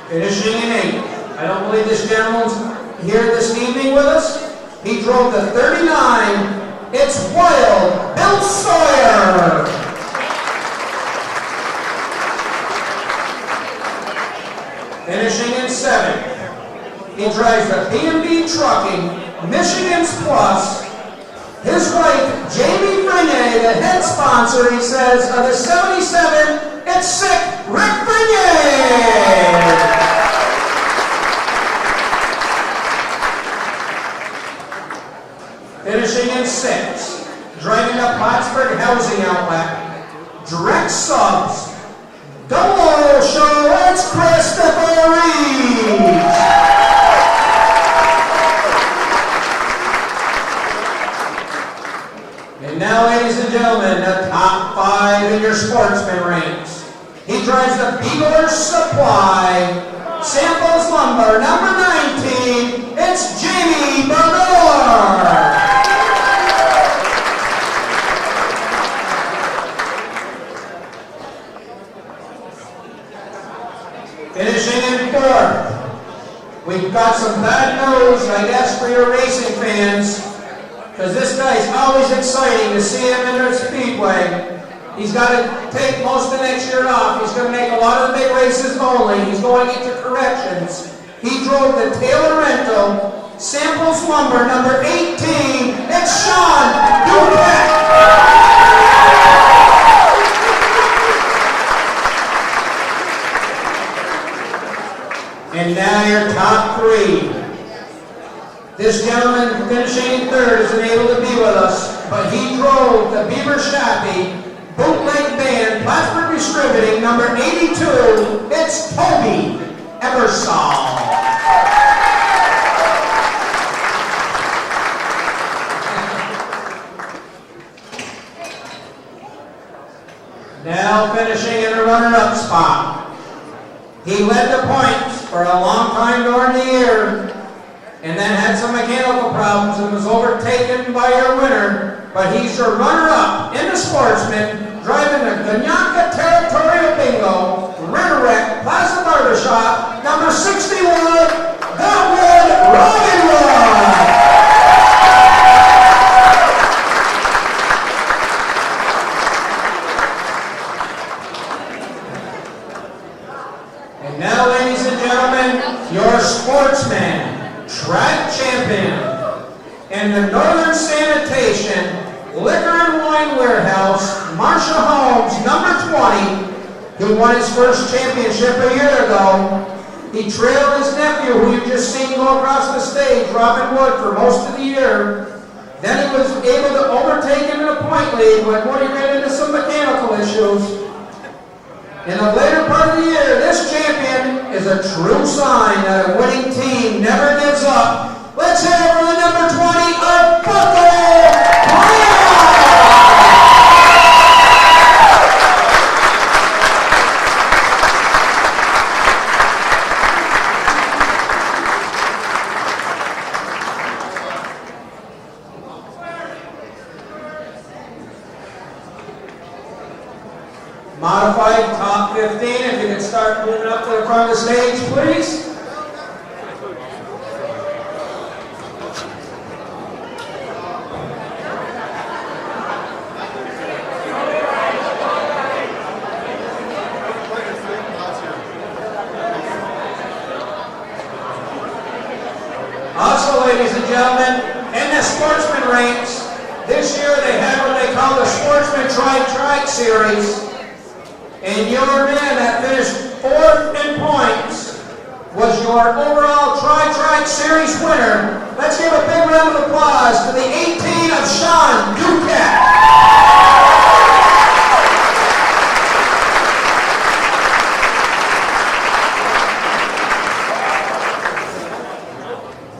Finishing in 8th. I don't believe this gentleman's here this evening with us. He drove the 39. It's Wild Bill Sawyer. Finishing in 7th. He drives the P&B Trucking, Michigan's Plus. His wife, Jamie Frenier, the head sponsor, he says, of the 77, it's sick, Rick Frenier. Finishing in 6th, driving the Plattsburgh Housing Outlet, Direct Subs, Double Oil Show, it's Christopher Reeves. And now, ladies and gentlemen, the top 5 in your sportsman ranks. He drives the Beagler Supply, Samples Lumber, number 19, it's Jamie Bernard. Finishing in 4th, we've got some bad news, I guess, for your racing fans, because this guy's always exciting to see him in the Speedway. He's got to take most of next year off. He's going to make a lot of the big races only. He's going into corrections. He drove the Taylor Rental, Samples Lumber, number 18. It's Sean Duquette. And now your top three. This gentleman finishing third isn't able to be with us, but he drove the Beaver Shappy Bootleg Band Plattsburgh Distributing, number 82. It's Toby Ebersol. Now finishing in a runner-up spot. He led the points for a long time during the year, and then had some mechanical problems and was overtaken by your winner, but he's your runner-up in the Sportsman, driving the Ganyanka Territorial Bingo, Ritterek Plaza Barbershop, number 61, Godwood Robby Knowles. And now, ladies and gentlemen, your Sportsman, track champion, and the Northern Sanitation Liquor and Wine Warehouse, Marsha Holmes, number 20, who won his first championship a year ago. He trailed his nephew, who you've just seen go across the stage, Robin Wood, for most of the year. Then he was able to overtake him in a point lead when Woody ran into some mechanical issues. In the later part of the year, this champion is a true sign that a winning team never gives up. Let's hear it for the number 20 of Buckle Brown! Modified top 15, if you can start moving up to the front of the stage, please. Also, ladies and gentlemen, in the Sportsman ranks, this year they had what they call the Sportsman Tri-Trike Series. And your man that finished fourth in points was your overall Tri-Trike Series winner. Let's give a big round of applause to the 18 of Sean Duquette.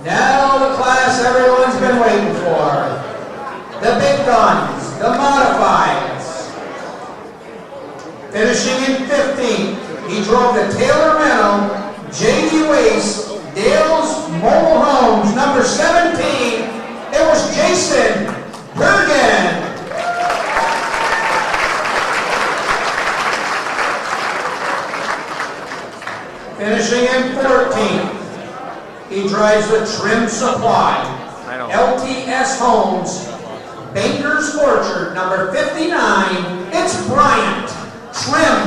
Now the class everyone's been waiting for. The big guns, the modifieds. Finishing in 15th, he drove the Taylor Rental, J.D. Wace, Dale's Mobile Homes, number 17. It was Jason Bergen. Finishing in 14th, he drives the Trim Supply, LTS Homes, Baker's Orchard, number 59. It's Bryant Trim.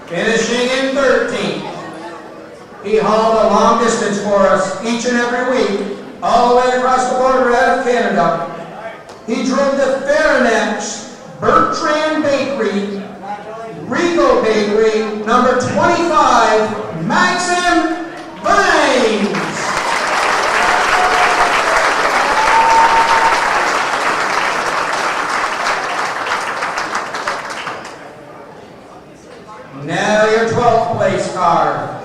Finishing in 13th. He hauled a long distance for us each and every week, all the way across the border out of Canada. He drove the Faranex Bertrand Bakery, Regal Bakery, number 25, Maxim Vines. Now your 12th place car.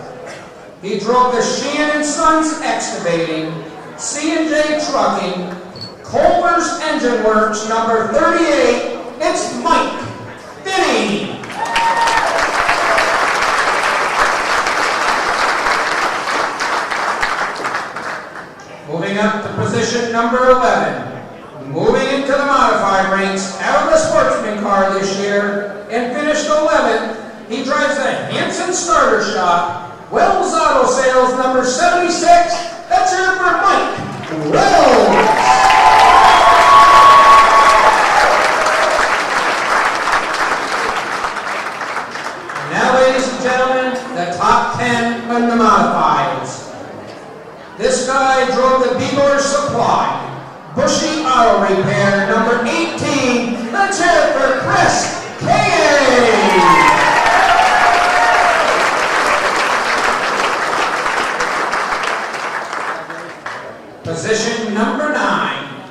He drove the Sheehan & Sons Excavating, C&J Trucking, Culver's Engine Works, number 38. It's Mike Finney. Moving up to position number 11. Moving into the modified ranks out of the Sportsman car this year and finished 11th. He drives the Hanson Starter Shop, Wells Auto Sales, number 76. That's here for Mike Reynolds. Auto Repair, number 18. Let's hear it for Chris K.A. Position number 9.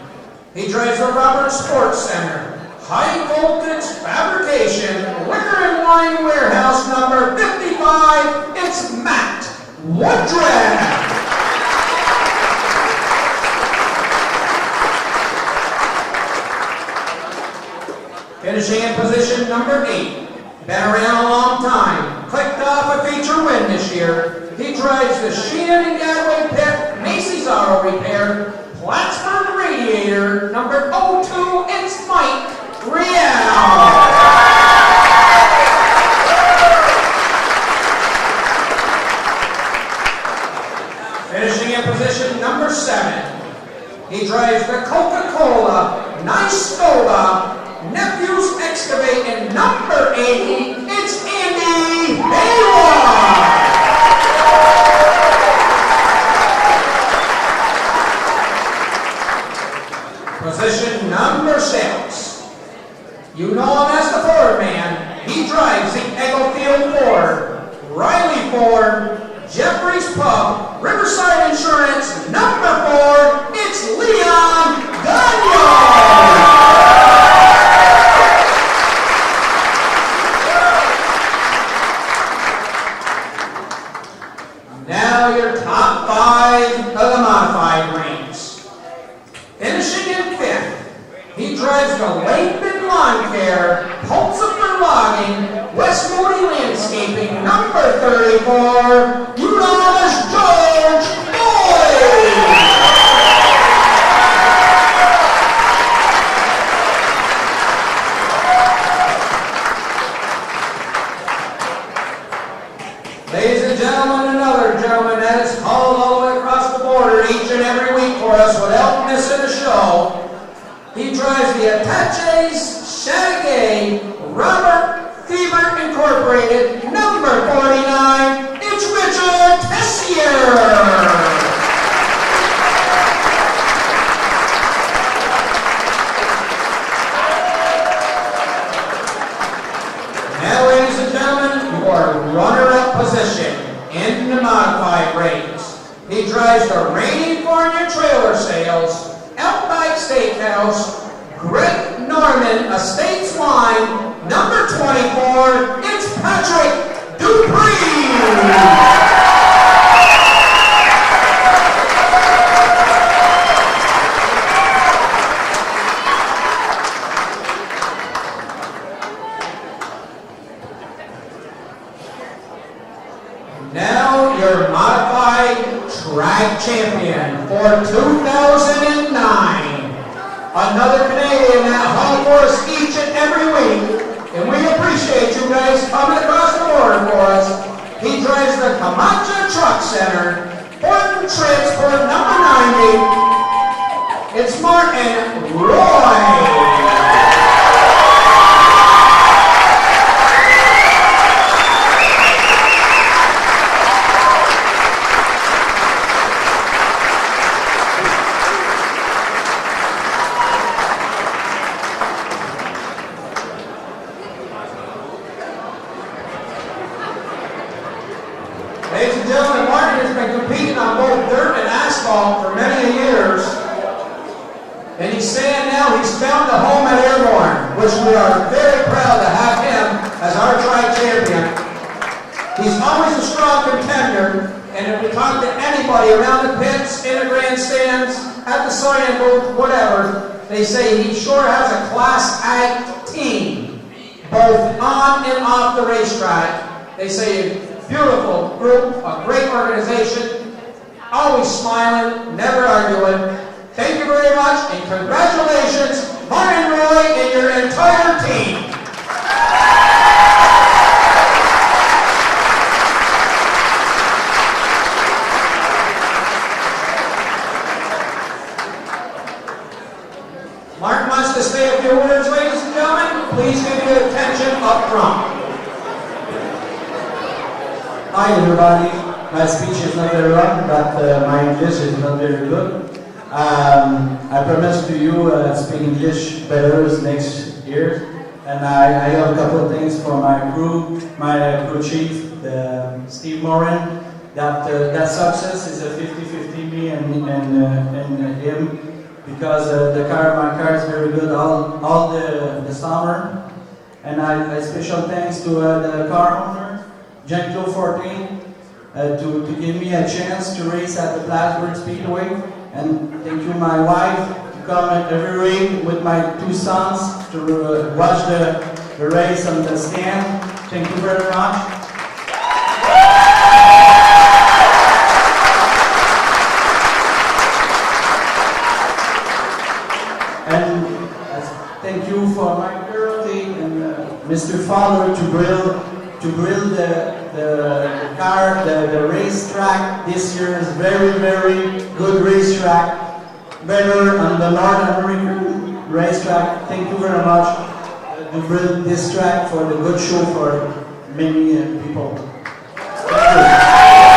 He drives the Robert Sports Center. High voltage fabrication, liquor and wine warehouse number 55. It's Matt Woodruff. Finishing in position number 8. Been around a long time. Clicked off a feature win this year. He drives the Sheehan and Gadway Pit, Macy's Auto Repair, Plattsburgh Radiator, number 02. It's Mike Real. Finishing in position number 7. He drives the Coca-Cola, Nice Nova, Nephews Excavating, number 80. It's Andy Hayward. Position number 6. You know him as the Ford man. He drives the Egglefield Ford, Riley Ford, Jeffrey's Pub, Riverside Insurance, number 4. It's Leon Gagnon. Now your top 5 of the modified ranks. Finishing in 5th, he drives the Lakeman Lawn Care, Pulsifer Logging, West Moody Landscaping, number 34, you know him as George Boyd. Ladies and gentlemen, another gentleman that is called all the way across the border each and every week for us without missing a show. He drives the Attaches Chateauguay Robert Fever Incorporated, number 49. It's Richard Tessier. Now, ladies and gentlemen, your runner-up position in the modified race. He drives the Rainy California Trailer Sales, Outback Steakhouse, Great Norman Estates Wine, number 24, it's Patrick Dupree. Now your modified track champion for 2009. Another Canadian that hauled for us each and every week. And we appreciate you guys coming across the border for us. He drives the Camacha Truck Center, Horton Transport number 90. It's Martin Roy. Ladies and gentlemen, Martin has been competing on both dirt and asphalt for many years. And he's saying now he's found a home at Airborne, which we are very proud to have him as our track champion. He's always a strong contender, and if we talk to anybody around the pits, in the grandstands, at the sign booth, whatever, they say he sure has a class act team, both on and off the racetrack. They say beautiful group, a great organization, always smiling, never arguing. Thank you very much, and congratulations, Martin Roy and your entire team. Mark wants to say a few words, ladies and gentlemen. Please give your attention up front. Hi everybody, my speech is not very long, but my English is not very good. I promise to you speak English better next year. And I have a couple of things for my crew chief, Steve Morin. That success is a 50-50 me and him, because my car is very good all the summer. And I special thanks to the car owner, Jean-Claude 14, to give me a chance to race at the Airborne Speedway. And thank you my wife to come every week with my 2 sons to watch the race on the stand. Thank you very much. And thank you for my girl and Mr. Fowler to build the car, the racetrack. This year is very, very good racetrack. Better on the North American racetrack. Thank you very much to build this track for the good show for many people. Thank you.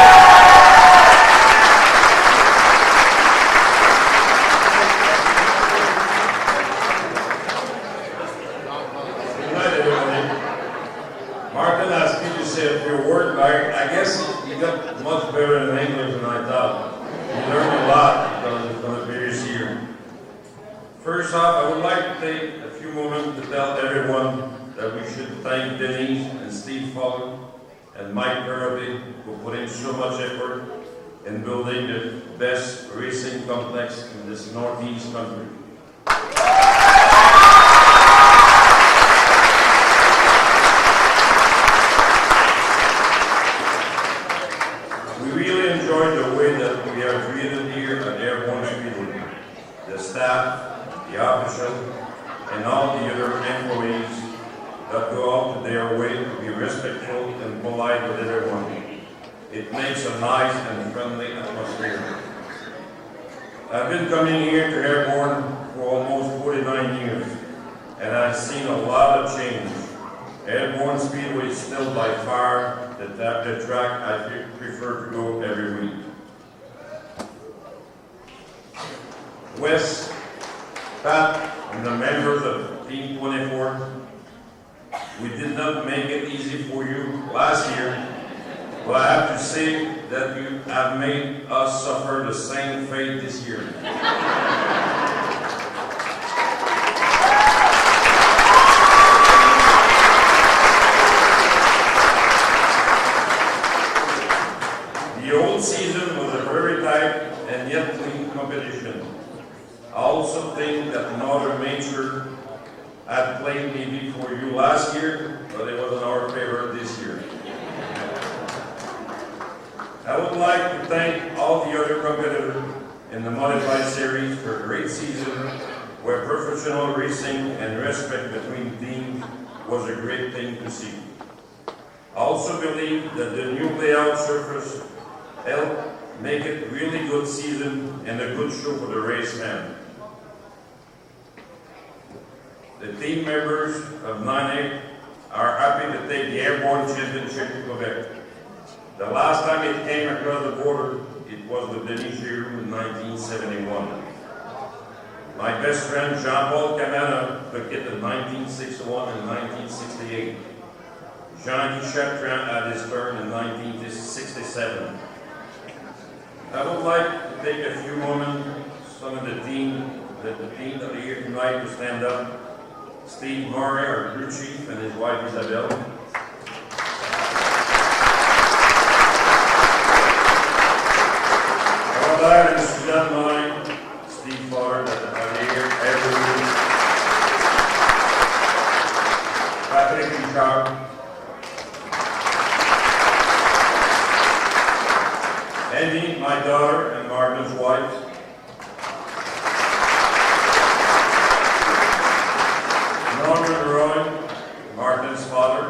Martin asked me to say a few words, but I guess you got much better in English than I thought. You learned a lot from the previous year. First off, I would like to take a few moments to tell everyone that we should thank Denise and Steve Fowler and Mike Robby for putting so much effort in building the best racing complex in this northeast country. The way that we are treated here at Airborne Speedway, the staff, the officials, and all the other employees that go out of their way to be respectful and polite with everyone. It makes a nice and friendly atmosphere. I've been coming here to Airborne for almost 49 years, and I've seen a lot of change. Airborne Speedway is still by far the track I prefer to go every week. Wes, Pat, and the members of Team 24, we did not make it easy for you last year, but I have to say that you have made us suffer the same fate this year. The old season was a very tight and yet clean competition. I also think that Mother Nature had played maybe for you last year, but it was in our favor this year. I would like to thank all the other competitors in the modified series for a great season where professional racing and respect between teams was a great thing to see. I also believe that the new layout surface helped make it a really good season and a good show for the raceman. The team members of 9A are happy to take the Airborne Championship to Quebec. The last time it came across the border, it was with Denis Giroux in 1971. My best friend Jean-Paul Camana took it in 1961 and 1968. Jean-Guy Chatran had his turn in 1967. I would like to take a few moments, some of the team that are here tonight to stand up. Steve Murray, our crew chief, and his wife Isabelle. Robert and Suzanne Mine, Steve Fowler, that are here every week. Patrick Richard. Andy, my daughter, and Martin's wife. Norman Roy, Martin's father.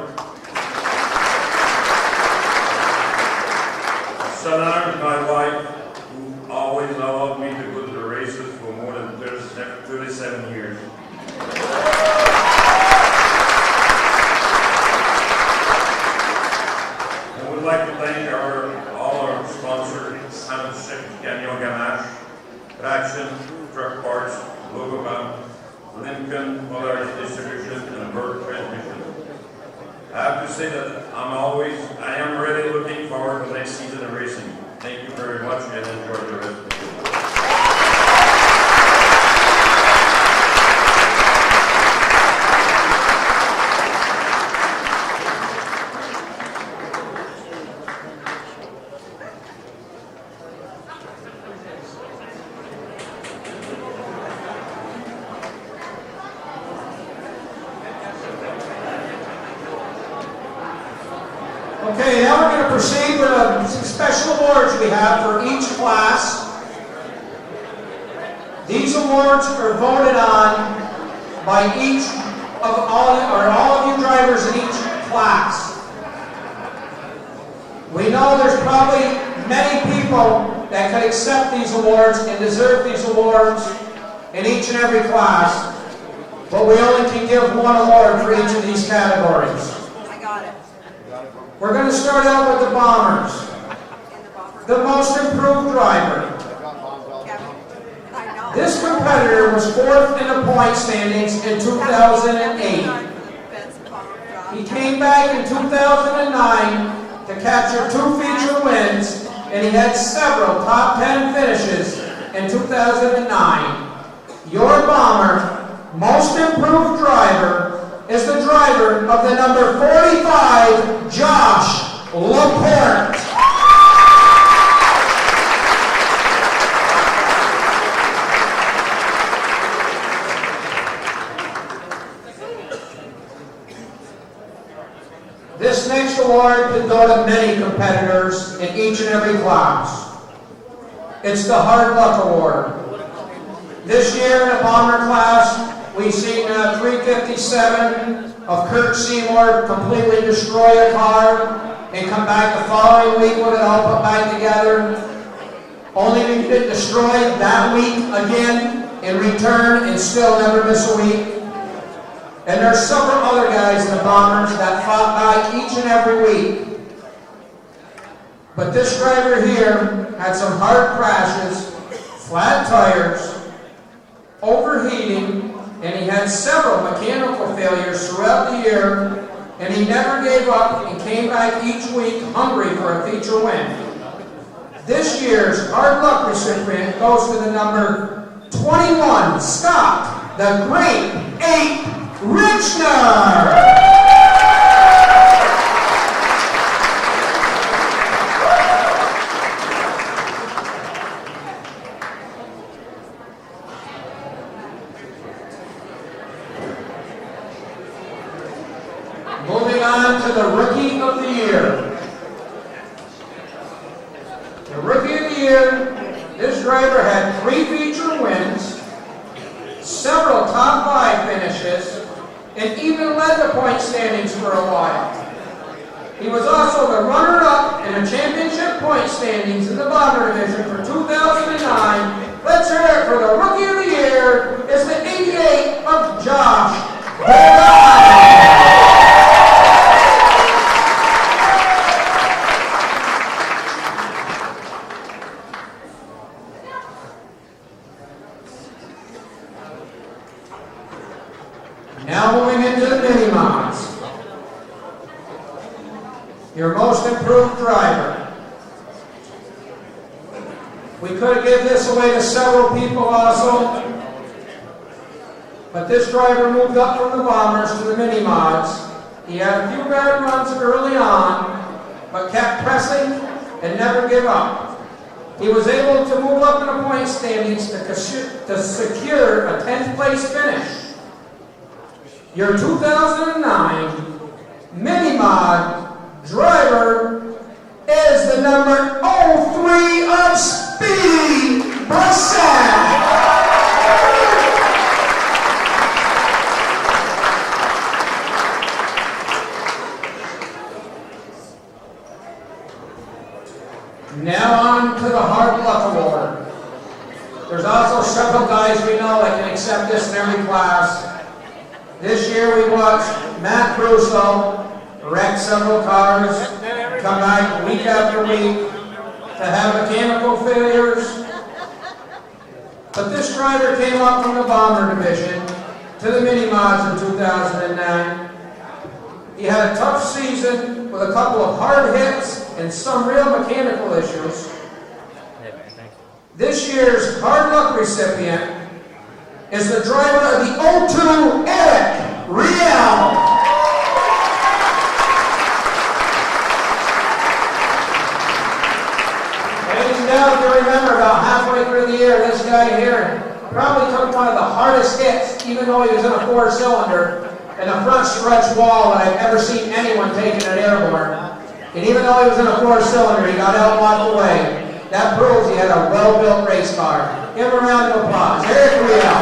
Solange, my wife, who always allowed me to go to the races for more than 37 years. I would like to thank all our sponsors, Saint-Camion Gamache, Traction, Lincoln Polaris distribution, and Burke transmission. I have to say that I am really looking forward to the next season of racing. Thank you very much and enjoy the rest of the day. Okay, now we're going to proceed with some special awards we have for each class. These awards are voted on by all of you drivers in each class. We know there's probably many people that could accept these awards and deserve these awards in each and every class, but we only can give one award for each of these categories. We're going to start out with the Bombers. The most improved driver. This competitor was fourth in the point standings in 2008. He came back in 2009 to capture 2 feature wins, and he had several top 10 finishes in 2009. Your Bomber, most improved driver, is the driver of the number 45, Josh Laporte. This next award can go to many competitors in each and every class. It's the Hard Luck Award. This year in the Bomber class, we've seen 357 of Kurt Seymour completely destroy a car and come back the following week when it all put back together, only to get it destroyed that week again in return and still never miss a week. And there's several other guys in the Bombers that fought back each and every week. But this driver here had some hard crashes, flat tires, overheating, and he had several mechanical failures throughout the year, and he never gave up and came back each week hungry for a feature win. This year's Hard Luck recipient goes to the number 21, Scott, the Great Ape Richner. Moving on to the Rookie of the Year. The Rookie of the Year, this driver had 3 feature wins, several top 5 finishes, and even led the point standings for a while. He was also the runner-up in the championship point standings in the Bomber Division for 2009. Let's hear it for the Rookie of the Year. It's the 88 of Josh Laporte. Now moving into the mini-mods. Your most improved driver. We could have given this away to several people also, but this driver moved up from the Bombers to the mini-mods. He had a few bad runs early on, but kept pressing and never gave up. He was able to move up in the point standings to secure a 10th place finish. Your 2009 mini-mod driver is the number 03 of Speed, Brissett. Now on to the Hard Luck Award. There's also several guys we know that can accept this in every class. This year we watched Matt Russo wreck several cars, come back week after week to have mechanical failures. But this driver came up from the Bomber Division. to the mini mods in 2009. He had a tough season with a couple of hard hits and some real mechanical issues. This year's hard luck recipient is the driver of the O2, Eric Riel. Ladies and gentlemen, if you remember, about halfway through the year, this guy here probably took one of the hardest hits, even though he was in a four-cylinder, in a front stretch wall that I've ever seen anyone taking at Airborne. And even though he was in a four-cylinder, he got out and walked away. That proves he had a well-built race car. Give him a round of applause. Eric Riel.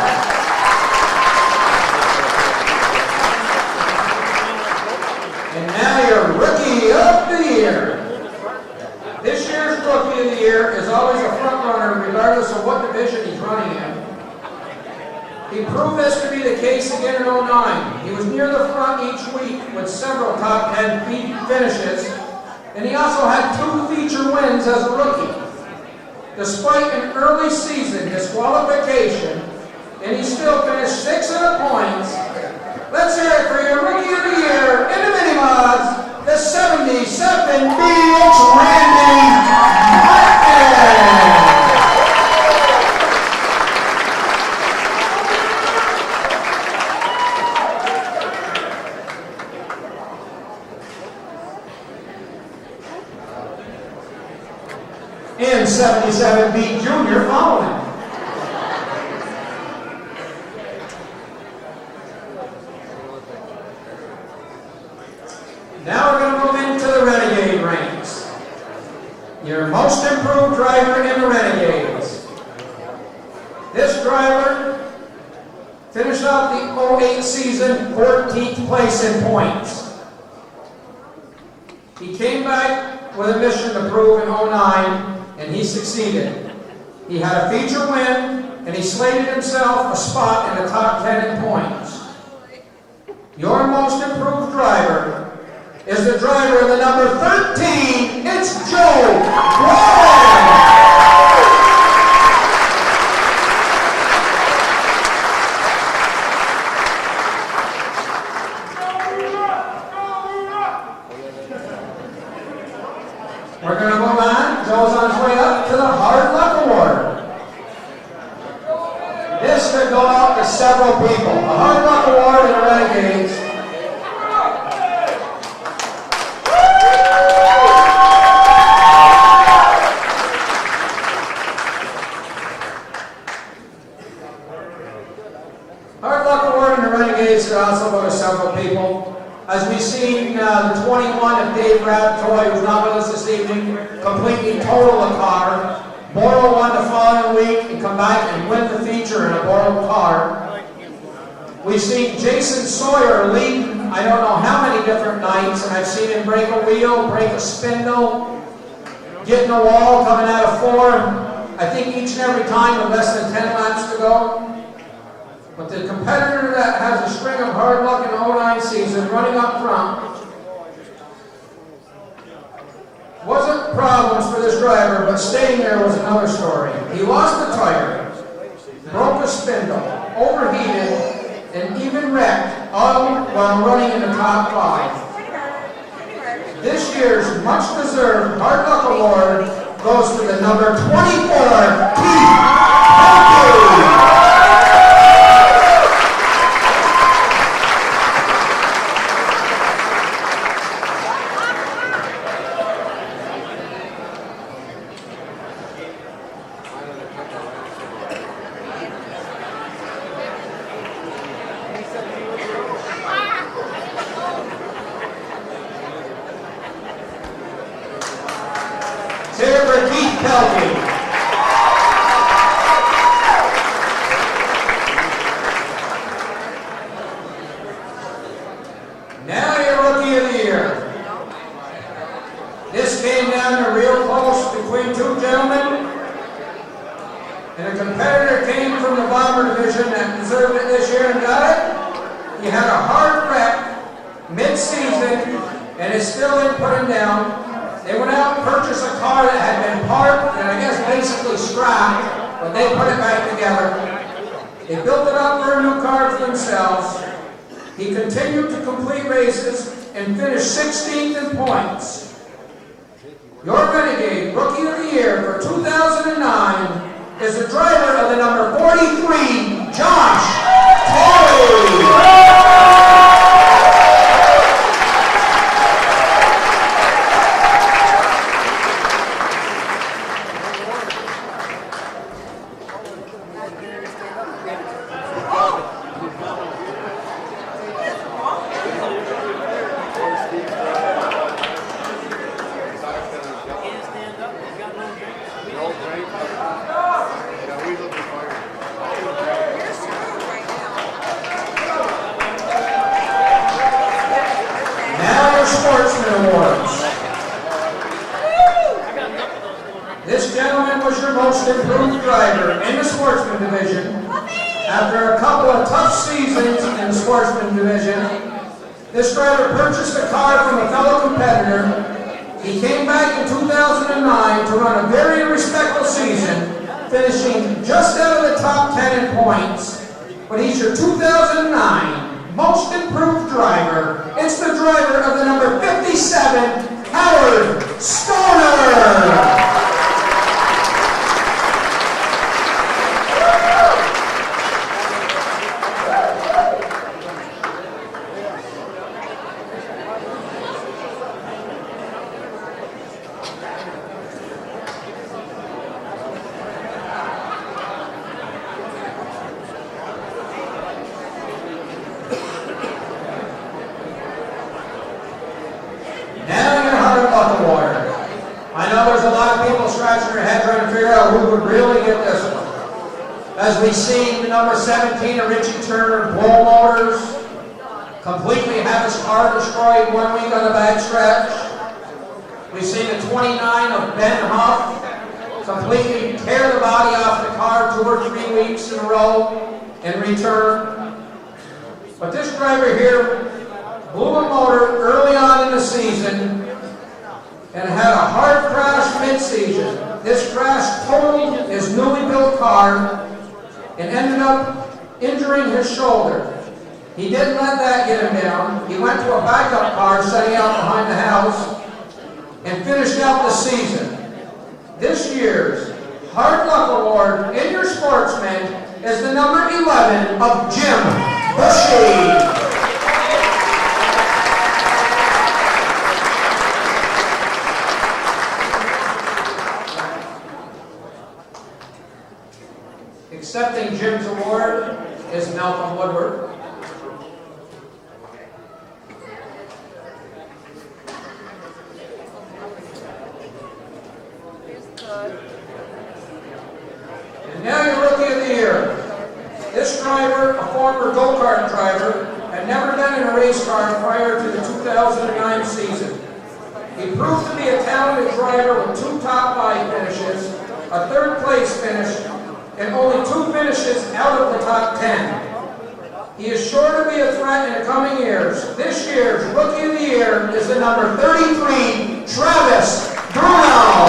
And now your Rookie of the Year. This year's Rookie of the Year is always a front runner regardless of what division he's running in. He proved this to be the case again in 09. He was near the front each week with several top 10 finishes, and he also had 2 feature wins as a rookie. Despite an early season disqualification, and he still finished 6th in the points. Let's hear it for your Rookie of the Year in the mini mods, the 77B, it's Randy Martin. And 77B Junior following. Now we're going to move into the Renegade ranks. Your most improved driver in the Renegades. This driver finished off the 08 season 14th place in points. He came back with a mission to prove in 09, and he succeeded. He had a feature win, and he slated himself a spot in the top 10 in points. Your most improved driver is the driver of the number 13, it's Joe Warren. We're going to move on. Joe's on his way up to the Hard Luck Award. This could go out to several people. The Hard Luck Award in the Renegades. Hard Luck Award in the Renegades could also go to several people. As we've seen, the 21 of Dave Raptoy, who's not with us this evening, completely total a car, borrow one the following week, and come back and win the feature in a borrowed car. We've seen Jason Sawyer lead, I don't know how many different nights, and I've seen him break a wheel, break a spindle, get in a wall coming out of 4, I think each and every time with less than 10 laps to go. But the competitor that has a string of hard luck in the 09 season running up front wasn't problems for this driver, but staying there was another story. He lost a tire, broke a spindle, overheated, and even wrecked, all while running in the top 5. This year's much-deserved Hard Luck Award goes to the number 24, Keith Pelkey. Now your Rookie of the Year. This came down to real close between 2 gentlemen, and a competitor came from the Bomber Division that deserved it this year and got it. He had a hard wreck mid-season, and it still didn't put him down. They went out and purchased a car that had been parked and I guess basically scrapped, but they put it back together. They built it up for a new car for themselves. He continued to complete races and finished 16th in points. Your Renegade Rookie of the Year for 2009 is the driver of the number 43, Josh Terry. This gentleman was your most improved driver in the sportsman division. After a couple of tough seasons in the sportsman division, this driver purchased a car from a fellow competitor. He came back in 2009 to run a very respectable season, finishing just out of the top 10 in points. But he's your 2009 most improved driver. It's the driver of the number 57, Howard Stoner. Who would really get this one? As we see the number 17 of Richie Turner, Bull Motors, completely have his car destroyed 1 week on the back stretch. We see the 29 of Ben Huff completely tear the body off the car 2 or 3 weeks in a row in return. But this driver here blew a motor early on in the season and had a hard crash mid-season. This crash totaled his newly built car and ended up injuring his shoulder. He didn't let that get him down. He went to a backup car setting out behind the house and finished out the season. This year's Hard Luck Award in your sportsman is the number 11 of Jim Bushy. Accepting Jim's award is Malcolm Woodward. And now your Rookie of the Year. This driver, a former go-kart driver, had never been in a race car prior to the 2009 season. He proved to be a talented driver with 2 top 5 finishes, a 3rd place finish, and only 2 finishes out of the top 10. He is sure to be a threat in the coming years. This year's Rookie of the Year is the number 33, Travis Bruno.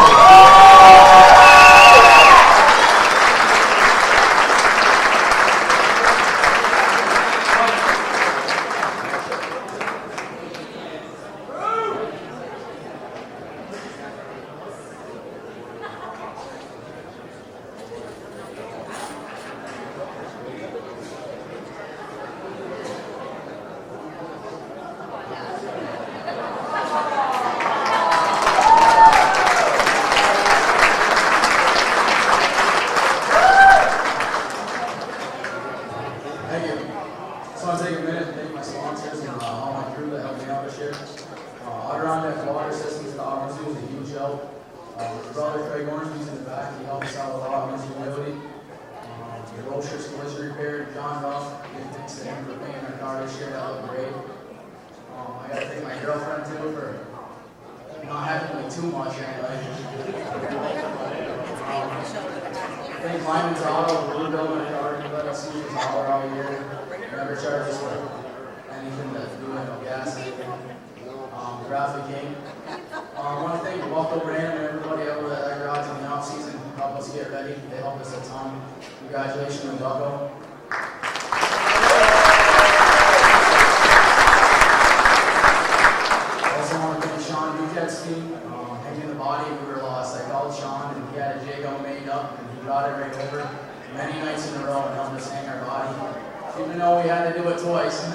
twice.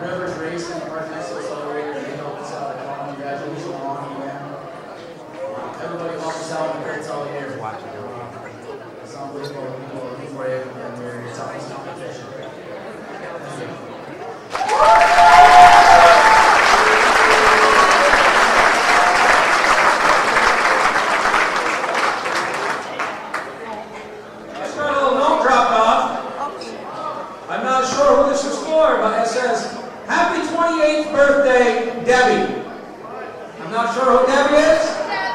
Rivers Racing, Park Missile Accelerator, they helped us out a ton. You guys always along, man. Everybody helped us out in the pits all year. It's unbelievable. People are brave and they're toughest competition. Thank you. But it says, happy 28th birthday, Debbie. I'm not sure who Debbie is.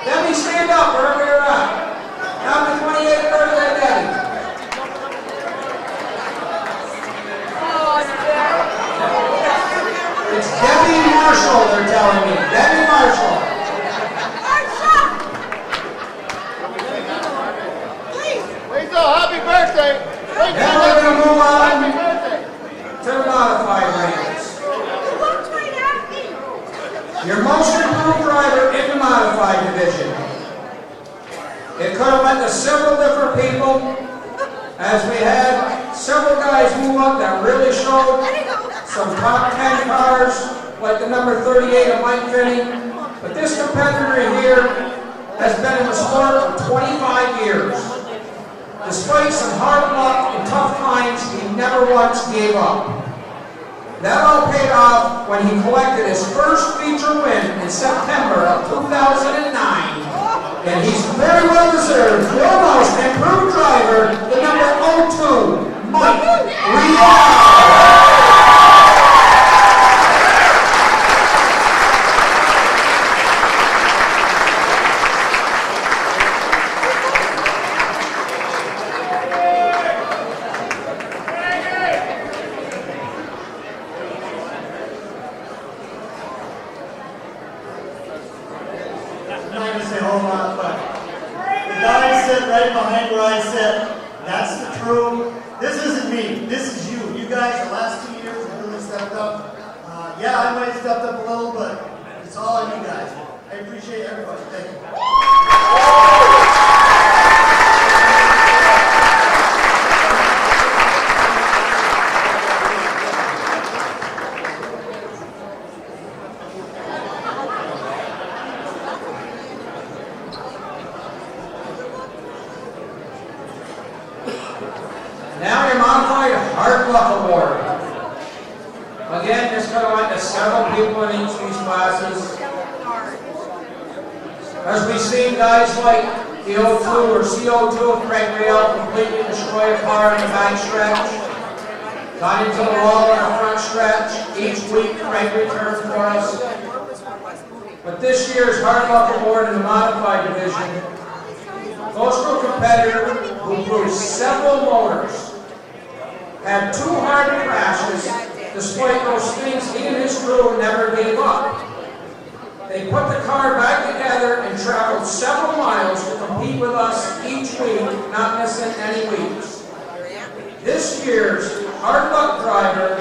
Debbie, stand up wherever you're at. Happy 28th birthday, Debbie. It's Debbie Marshall, they're telling me. Debbie Marshall. Lisa, happy birthday. Now we're going to move on to the modified ranges. Your most improved driver in the modified division. It could have went to several different people, as we had several guys move up that really showed some top 10 cars, like the number 38 of Mike Finney. But this competitor here has been in the sport for 25 years. Despite some hard luck and tough times, he never once gave up. That all paid off when he collected his first feature win in September of 2009. And he's very well deserved your most improved driver, the number 02, Mike Rial. Now your modified hard luck award. Again, this could have went to several people in each of these classes. As we see guys like the O2 or CO2 of Craig Riel completely destroy a car in the back stretch. Got into the wall in the front stretch. Each week Craig returns for us. But this year's hard luck award in the modified division goes to a competitor who blew several motors, had 2 hard crashes, despite those things he and his crew never gave up. They put the car back together and traveled several miles to compete with us each week, not missing any weeks. This year's hard luck driver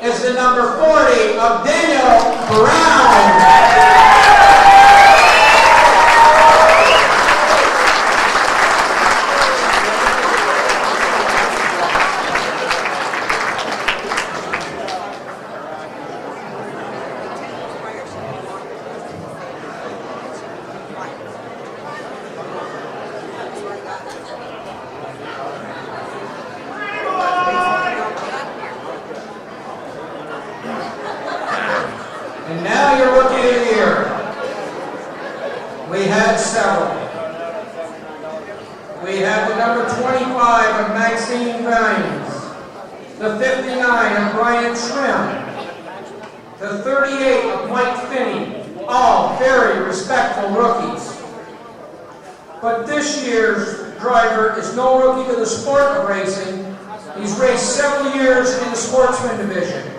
is the number 40 of Daniel Brown. And now your rookie of the year. We had several. We had the number 25 of Maxine Vines, the 59 of Brian Trim, the 38 of Mike Finney, all very respectful rookies. But this year's driver is no rookie to the sport of racing. He's raced several years in the sportsman division.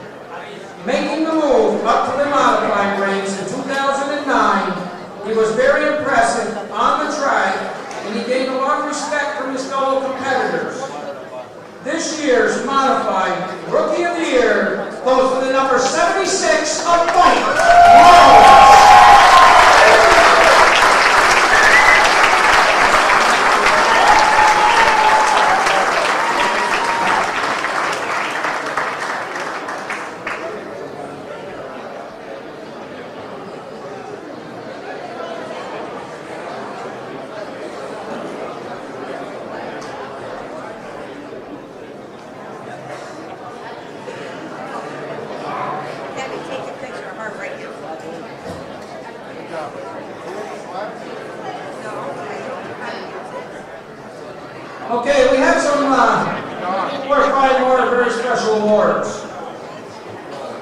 Making the move up to the modified ranks in 2009, he was very impressive on the track, and he gained a lot of respect from his fellow competitors. This year's modified Rookie of the Year goes to the number 76 of Mike Knowles. Okay, we have some 4 or 5 more very special awards.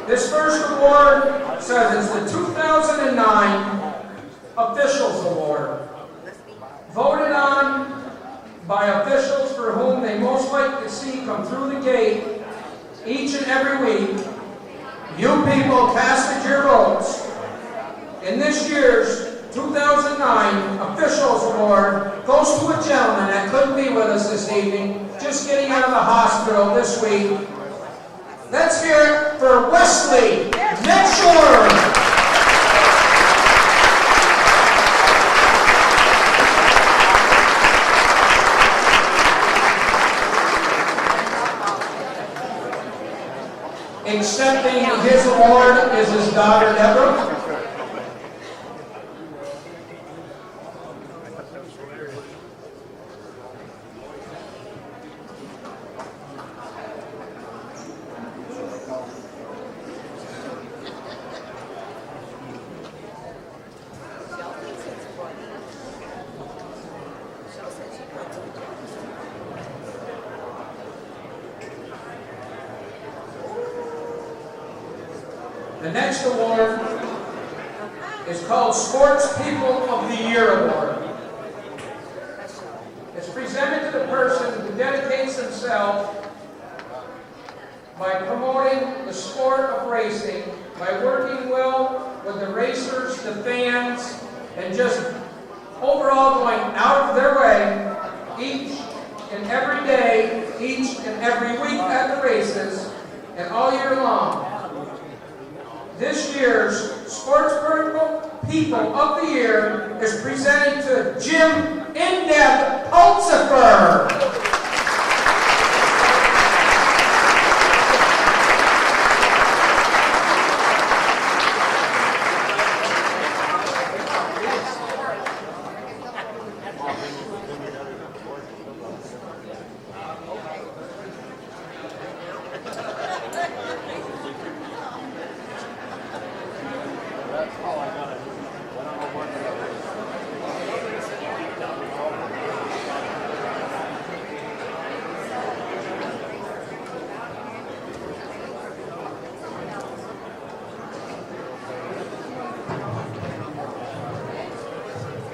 This first award says it's the 2009 Officials Award. Voted on by officials for whom they most like to see come through the gate each and every week. You people casted your votes. In this year's 2009 Officials Award goes to a gentleman that couldn't be with us this evening, just getting out of the hospital this week. Let's hear it for Wesley Mitchell. Accepting his award is his daughter, Deborah. The next award is called Sports People of the Year Award. It's presented to the person who dedicates himself by promoting the sport of racing, by working well with the racers, the fans, and just overall going out of their way each and every day, each and every week at the races, and all year long. This year's Sports People of the Year is presented to Jim Indeb Pulsifer.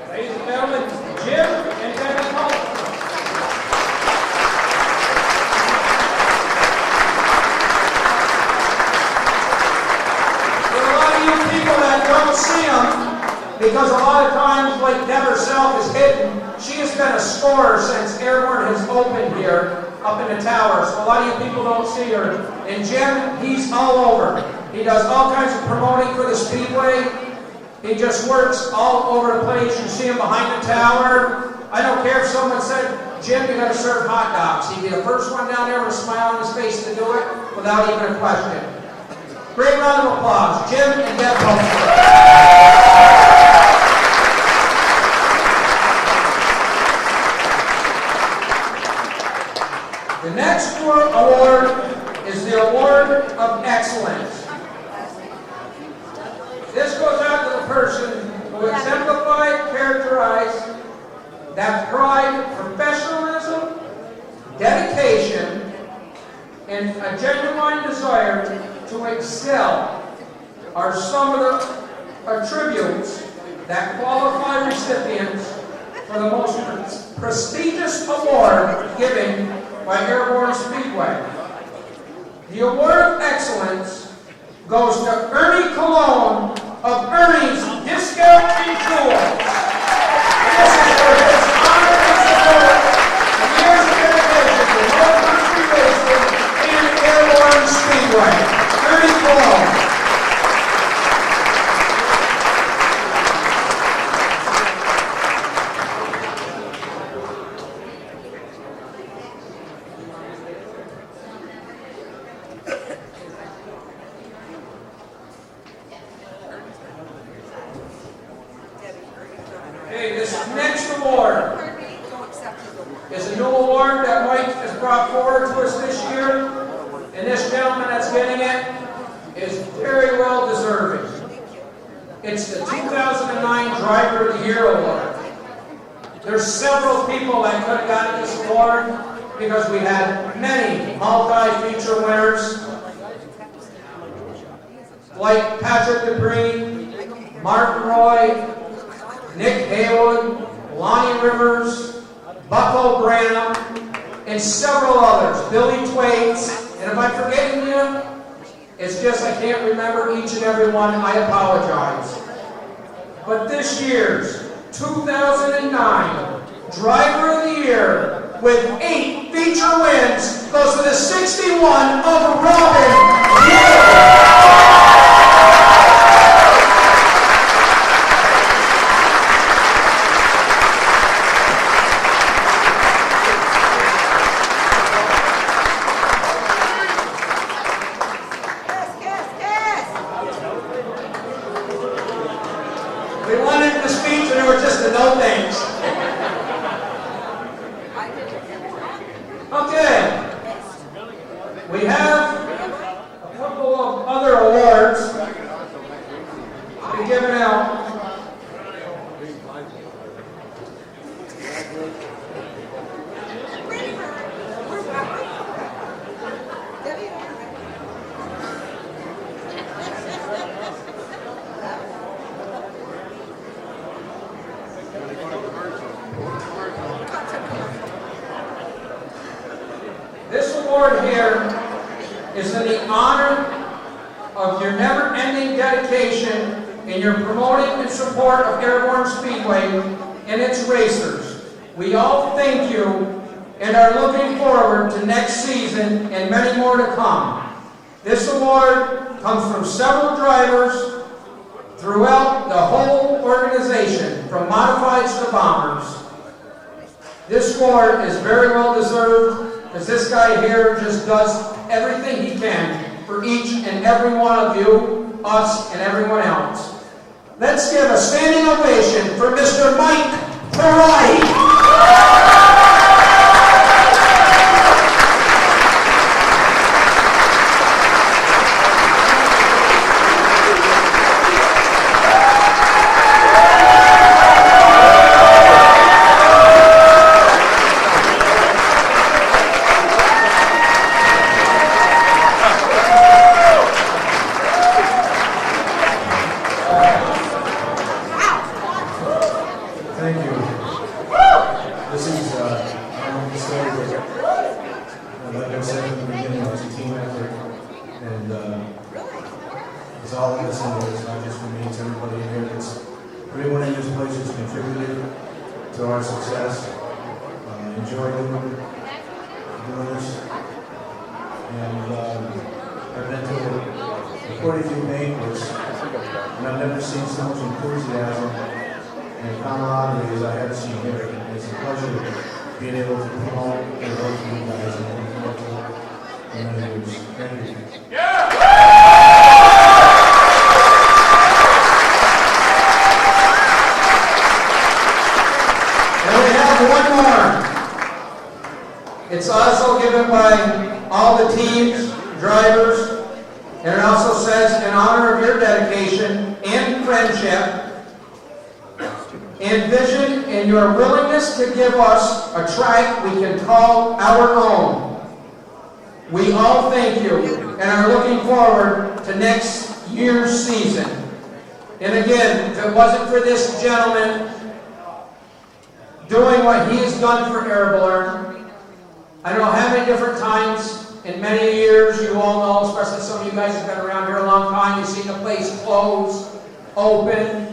Ladies and gentlemen, Jim and Devin Pulsifer. For a lot of you people that don't see them, because a lot of times, like Deb herself is hidden, she has been a scorer since Airborne has opened here up in the tower. So a lot of you people don't see her. And Jim, he's all over. He does all kinds of promoting for the Speedway. He just works all over the place. You see him behind the tower. I don't care if someone said, Jim, you got to serve hot dogs. He'd be the first one down there with a smile on his face to do it without even a question. Great round of applause. Jim and Deb Pulsifer. The next award is the Award of Excellence. This goes out to the person who exemplified, characterized that pride, professionalism, dedication, and a genuine desire to excel are some of the attributes that qualify recipients for the most prestigious award given by Airborne Speedway. The Award of Excellence goes to Ernie Cologne of Ernie's Discount and Tools. This is for his honor and support and years of dedication to World Country Racing and Airborne Speedway. Ernie Cologne. Okay, this next award is a new award that Mike has brought forward to us this year, and this gentleman that's getting it is very well deserving. It's the 2009 Driver of the Year Award. There's several people that could have gotten this award because we had many multi-feature winners like Patrick Dupree, Martin Roy, Nick Haywood, Lonnie Rivers, Bucko Branham, and several others, Billy Twaits, and if I'm forgetting you, it's just I can't remember each and every one, I apologize. But this year's 2009 Driver of the Year with 8 feature wins goes to the 61 of Robby Knowles. We wanted the speech and there were just the no things. Okay. We have a couple of other awards to be given out. This award here is in the honor of your never-ending dedication in your promoting and support of Airborne Speedway and its racers. We all thank you and are looking forward to next season and many more to come. This award comes from several drivers throughout the whole organization, from modifieds to bombers. This award is very well deserved, because this guy here just does everything he can for each and every one of you, us, and everyone else. Let's give a standing ovation for Mr. Mike Ferrari. Thank you. This is Airborne Speedway. Like I said in the beginning, it's a team effort, and it's all of us in there. It's not just for me, it's everybody in here. It's everyone in this place has contributed to our success. Enjoy doing this. And I've been to 42 banquets, and I've never seen so much enthusiasm and camaraderie as I have seen here. And it's a pleasure being able to promote and work with you guys and work for many years. Thank you. And we have one more. It's also given by all the teams, drivers, and it also says, in honor of your dedication and friendship, and vision, and your willingness to give us a track we can call our own. We all thank you and are looking forward to next year's season. And again, if it wasn't for this gentleman doing what he has done for Airborne, I don't know how many different times in many years, you all know, especially some of you guys have been around here a long time, you've seen the place close, open,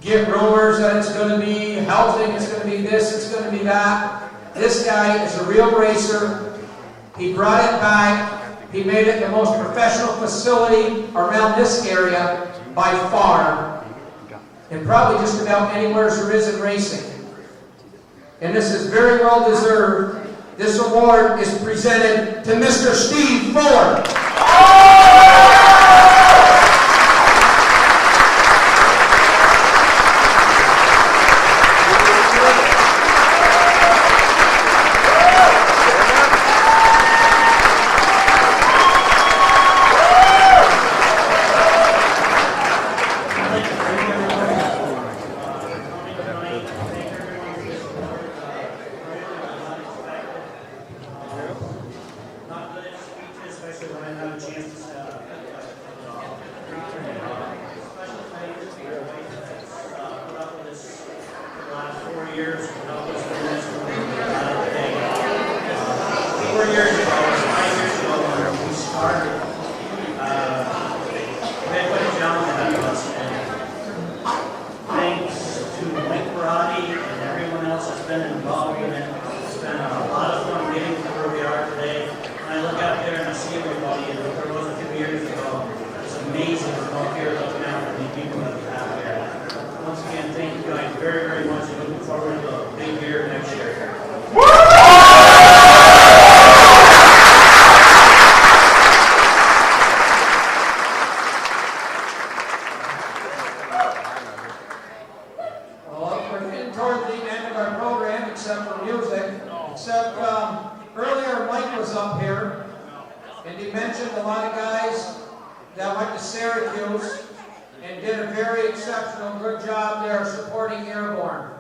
get rumors that it's going to be housing, it's going to be this, it's going to be that. This guy is a real racer. He brought it back. He made it the most professional facility around this area by far, and probably just about anywhere there is in racing. And this is very well deserved. This award is presented to Mr. Steve Fuller. have a chance to step up. Special thanks to your wife that's put up with us for the last 4 years and helped us through this one today. 4 years ago, 5 years ago, when we started, we had quite a challenge ahead of us. And thanks to Mike Roddy and everyone else that's been involved in it, it's been a lot of fun getting to where we are today. When I look out there and I see everybody, and what there was a few years ago, it's amazing to come up here looking out for these people that we have here. Once again, thank you guys very, very much, and looking forward to a big year next year. Well, we're getting toward the end of our program, except for music. Except earlier Mike was up here, and he mentioned a lot of guys that went to Syracuse and did a very exceptional, good job there supporting Airborne.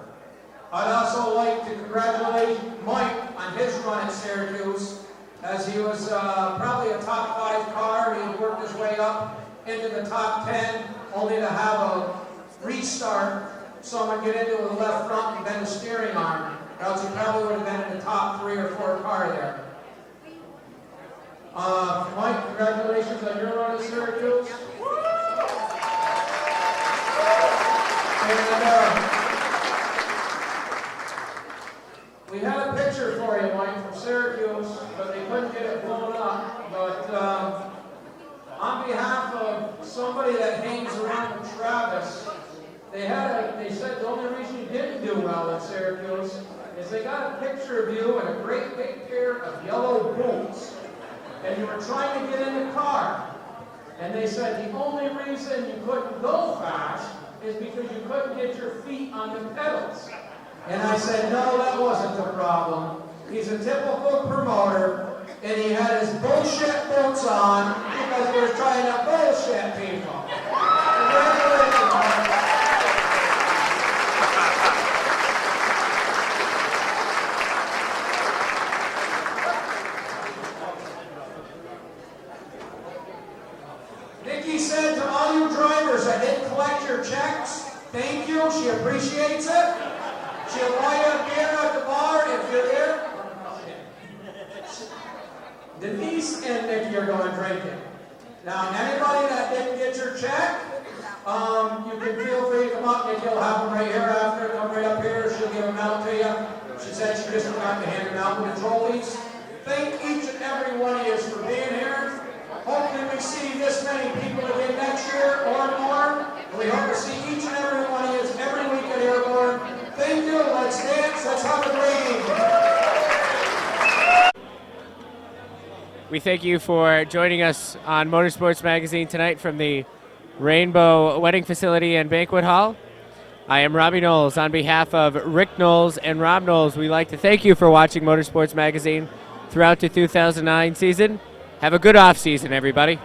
I'd also like to congratulate Mike on his run at Syracuse, as he was probably a top 5 car. He worked his way up into the top 10, only to have a restart, someone get into the left front and bend the steering arm, or else he probably would have been in the top 3 or 4 car there. Mike, congratulations on your run at Syracuse. And we had a picture for you, Mike, from Syracuse, but they couldn't get it blown up. But on behalf of somebody that hangs around with Travis, they said the only reason you didn't do well at Syracuse is they got a picture of you in a great big pair of yellow boots, and you were trying to get in the car. And they said the only reason you couldn't go fast is because you couldn't get your feet on the pedals. And I said, no, that wasn't the problem. He's a typical promoter, and he had his bullshit boots on because he was trying to bullshit people. Congratulations, Mike. Nikki said to all you drivers that didn't collect your checks, thank you, she appreciates it. She'll buy you a beer at the bar if you're there. Denise and Nikki are going drinking. Now, anybody that didn't get your check, you can feel free to come up. Nikki will have them right here after. Come right up here. She'll give them out to you. She said she just forgot to hand them out with the trolleys. Thank each and every one of you for being here. Hopefully we see this many people again next year or more. We hope to see each and every one of you every week at Airborne. Thank you. Let's dance. Let's have a great evening. We thank you for joining us on Motorsports Magazine tonight from the Rainbow Wedding Facility and Banquet Hall. I am Robby Knowles. On behalf of Rick Knowles and Rob Knowles, we'd like to thank you for watching Motorsports Magazine throughout the 2009 season. Have a good off season, everybody.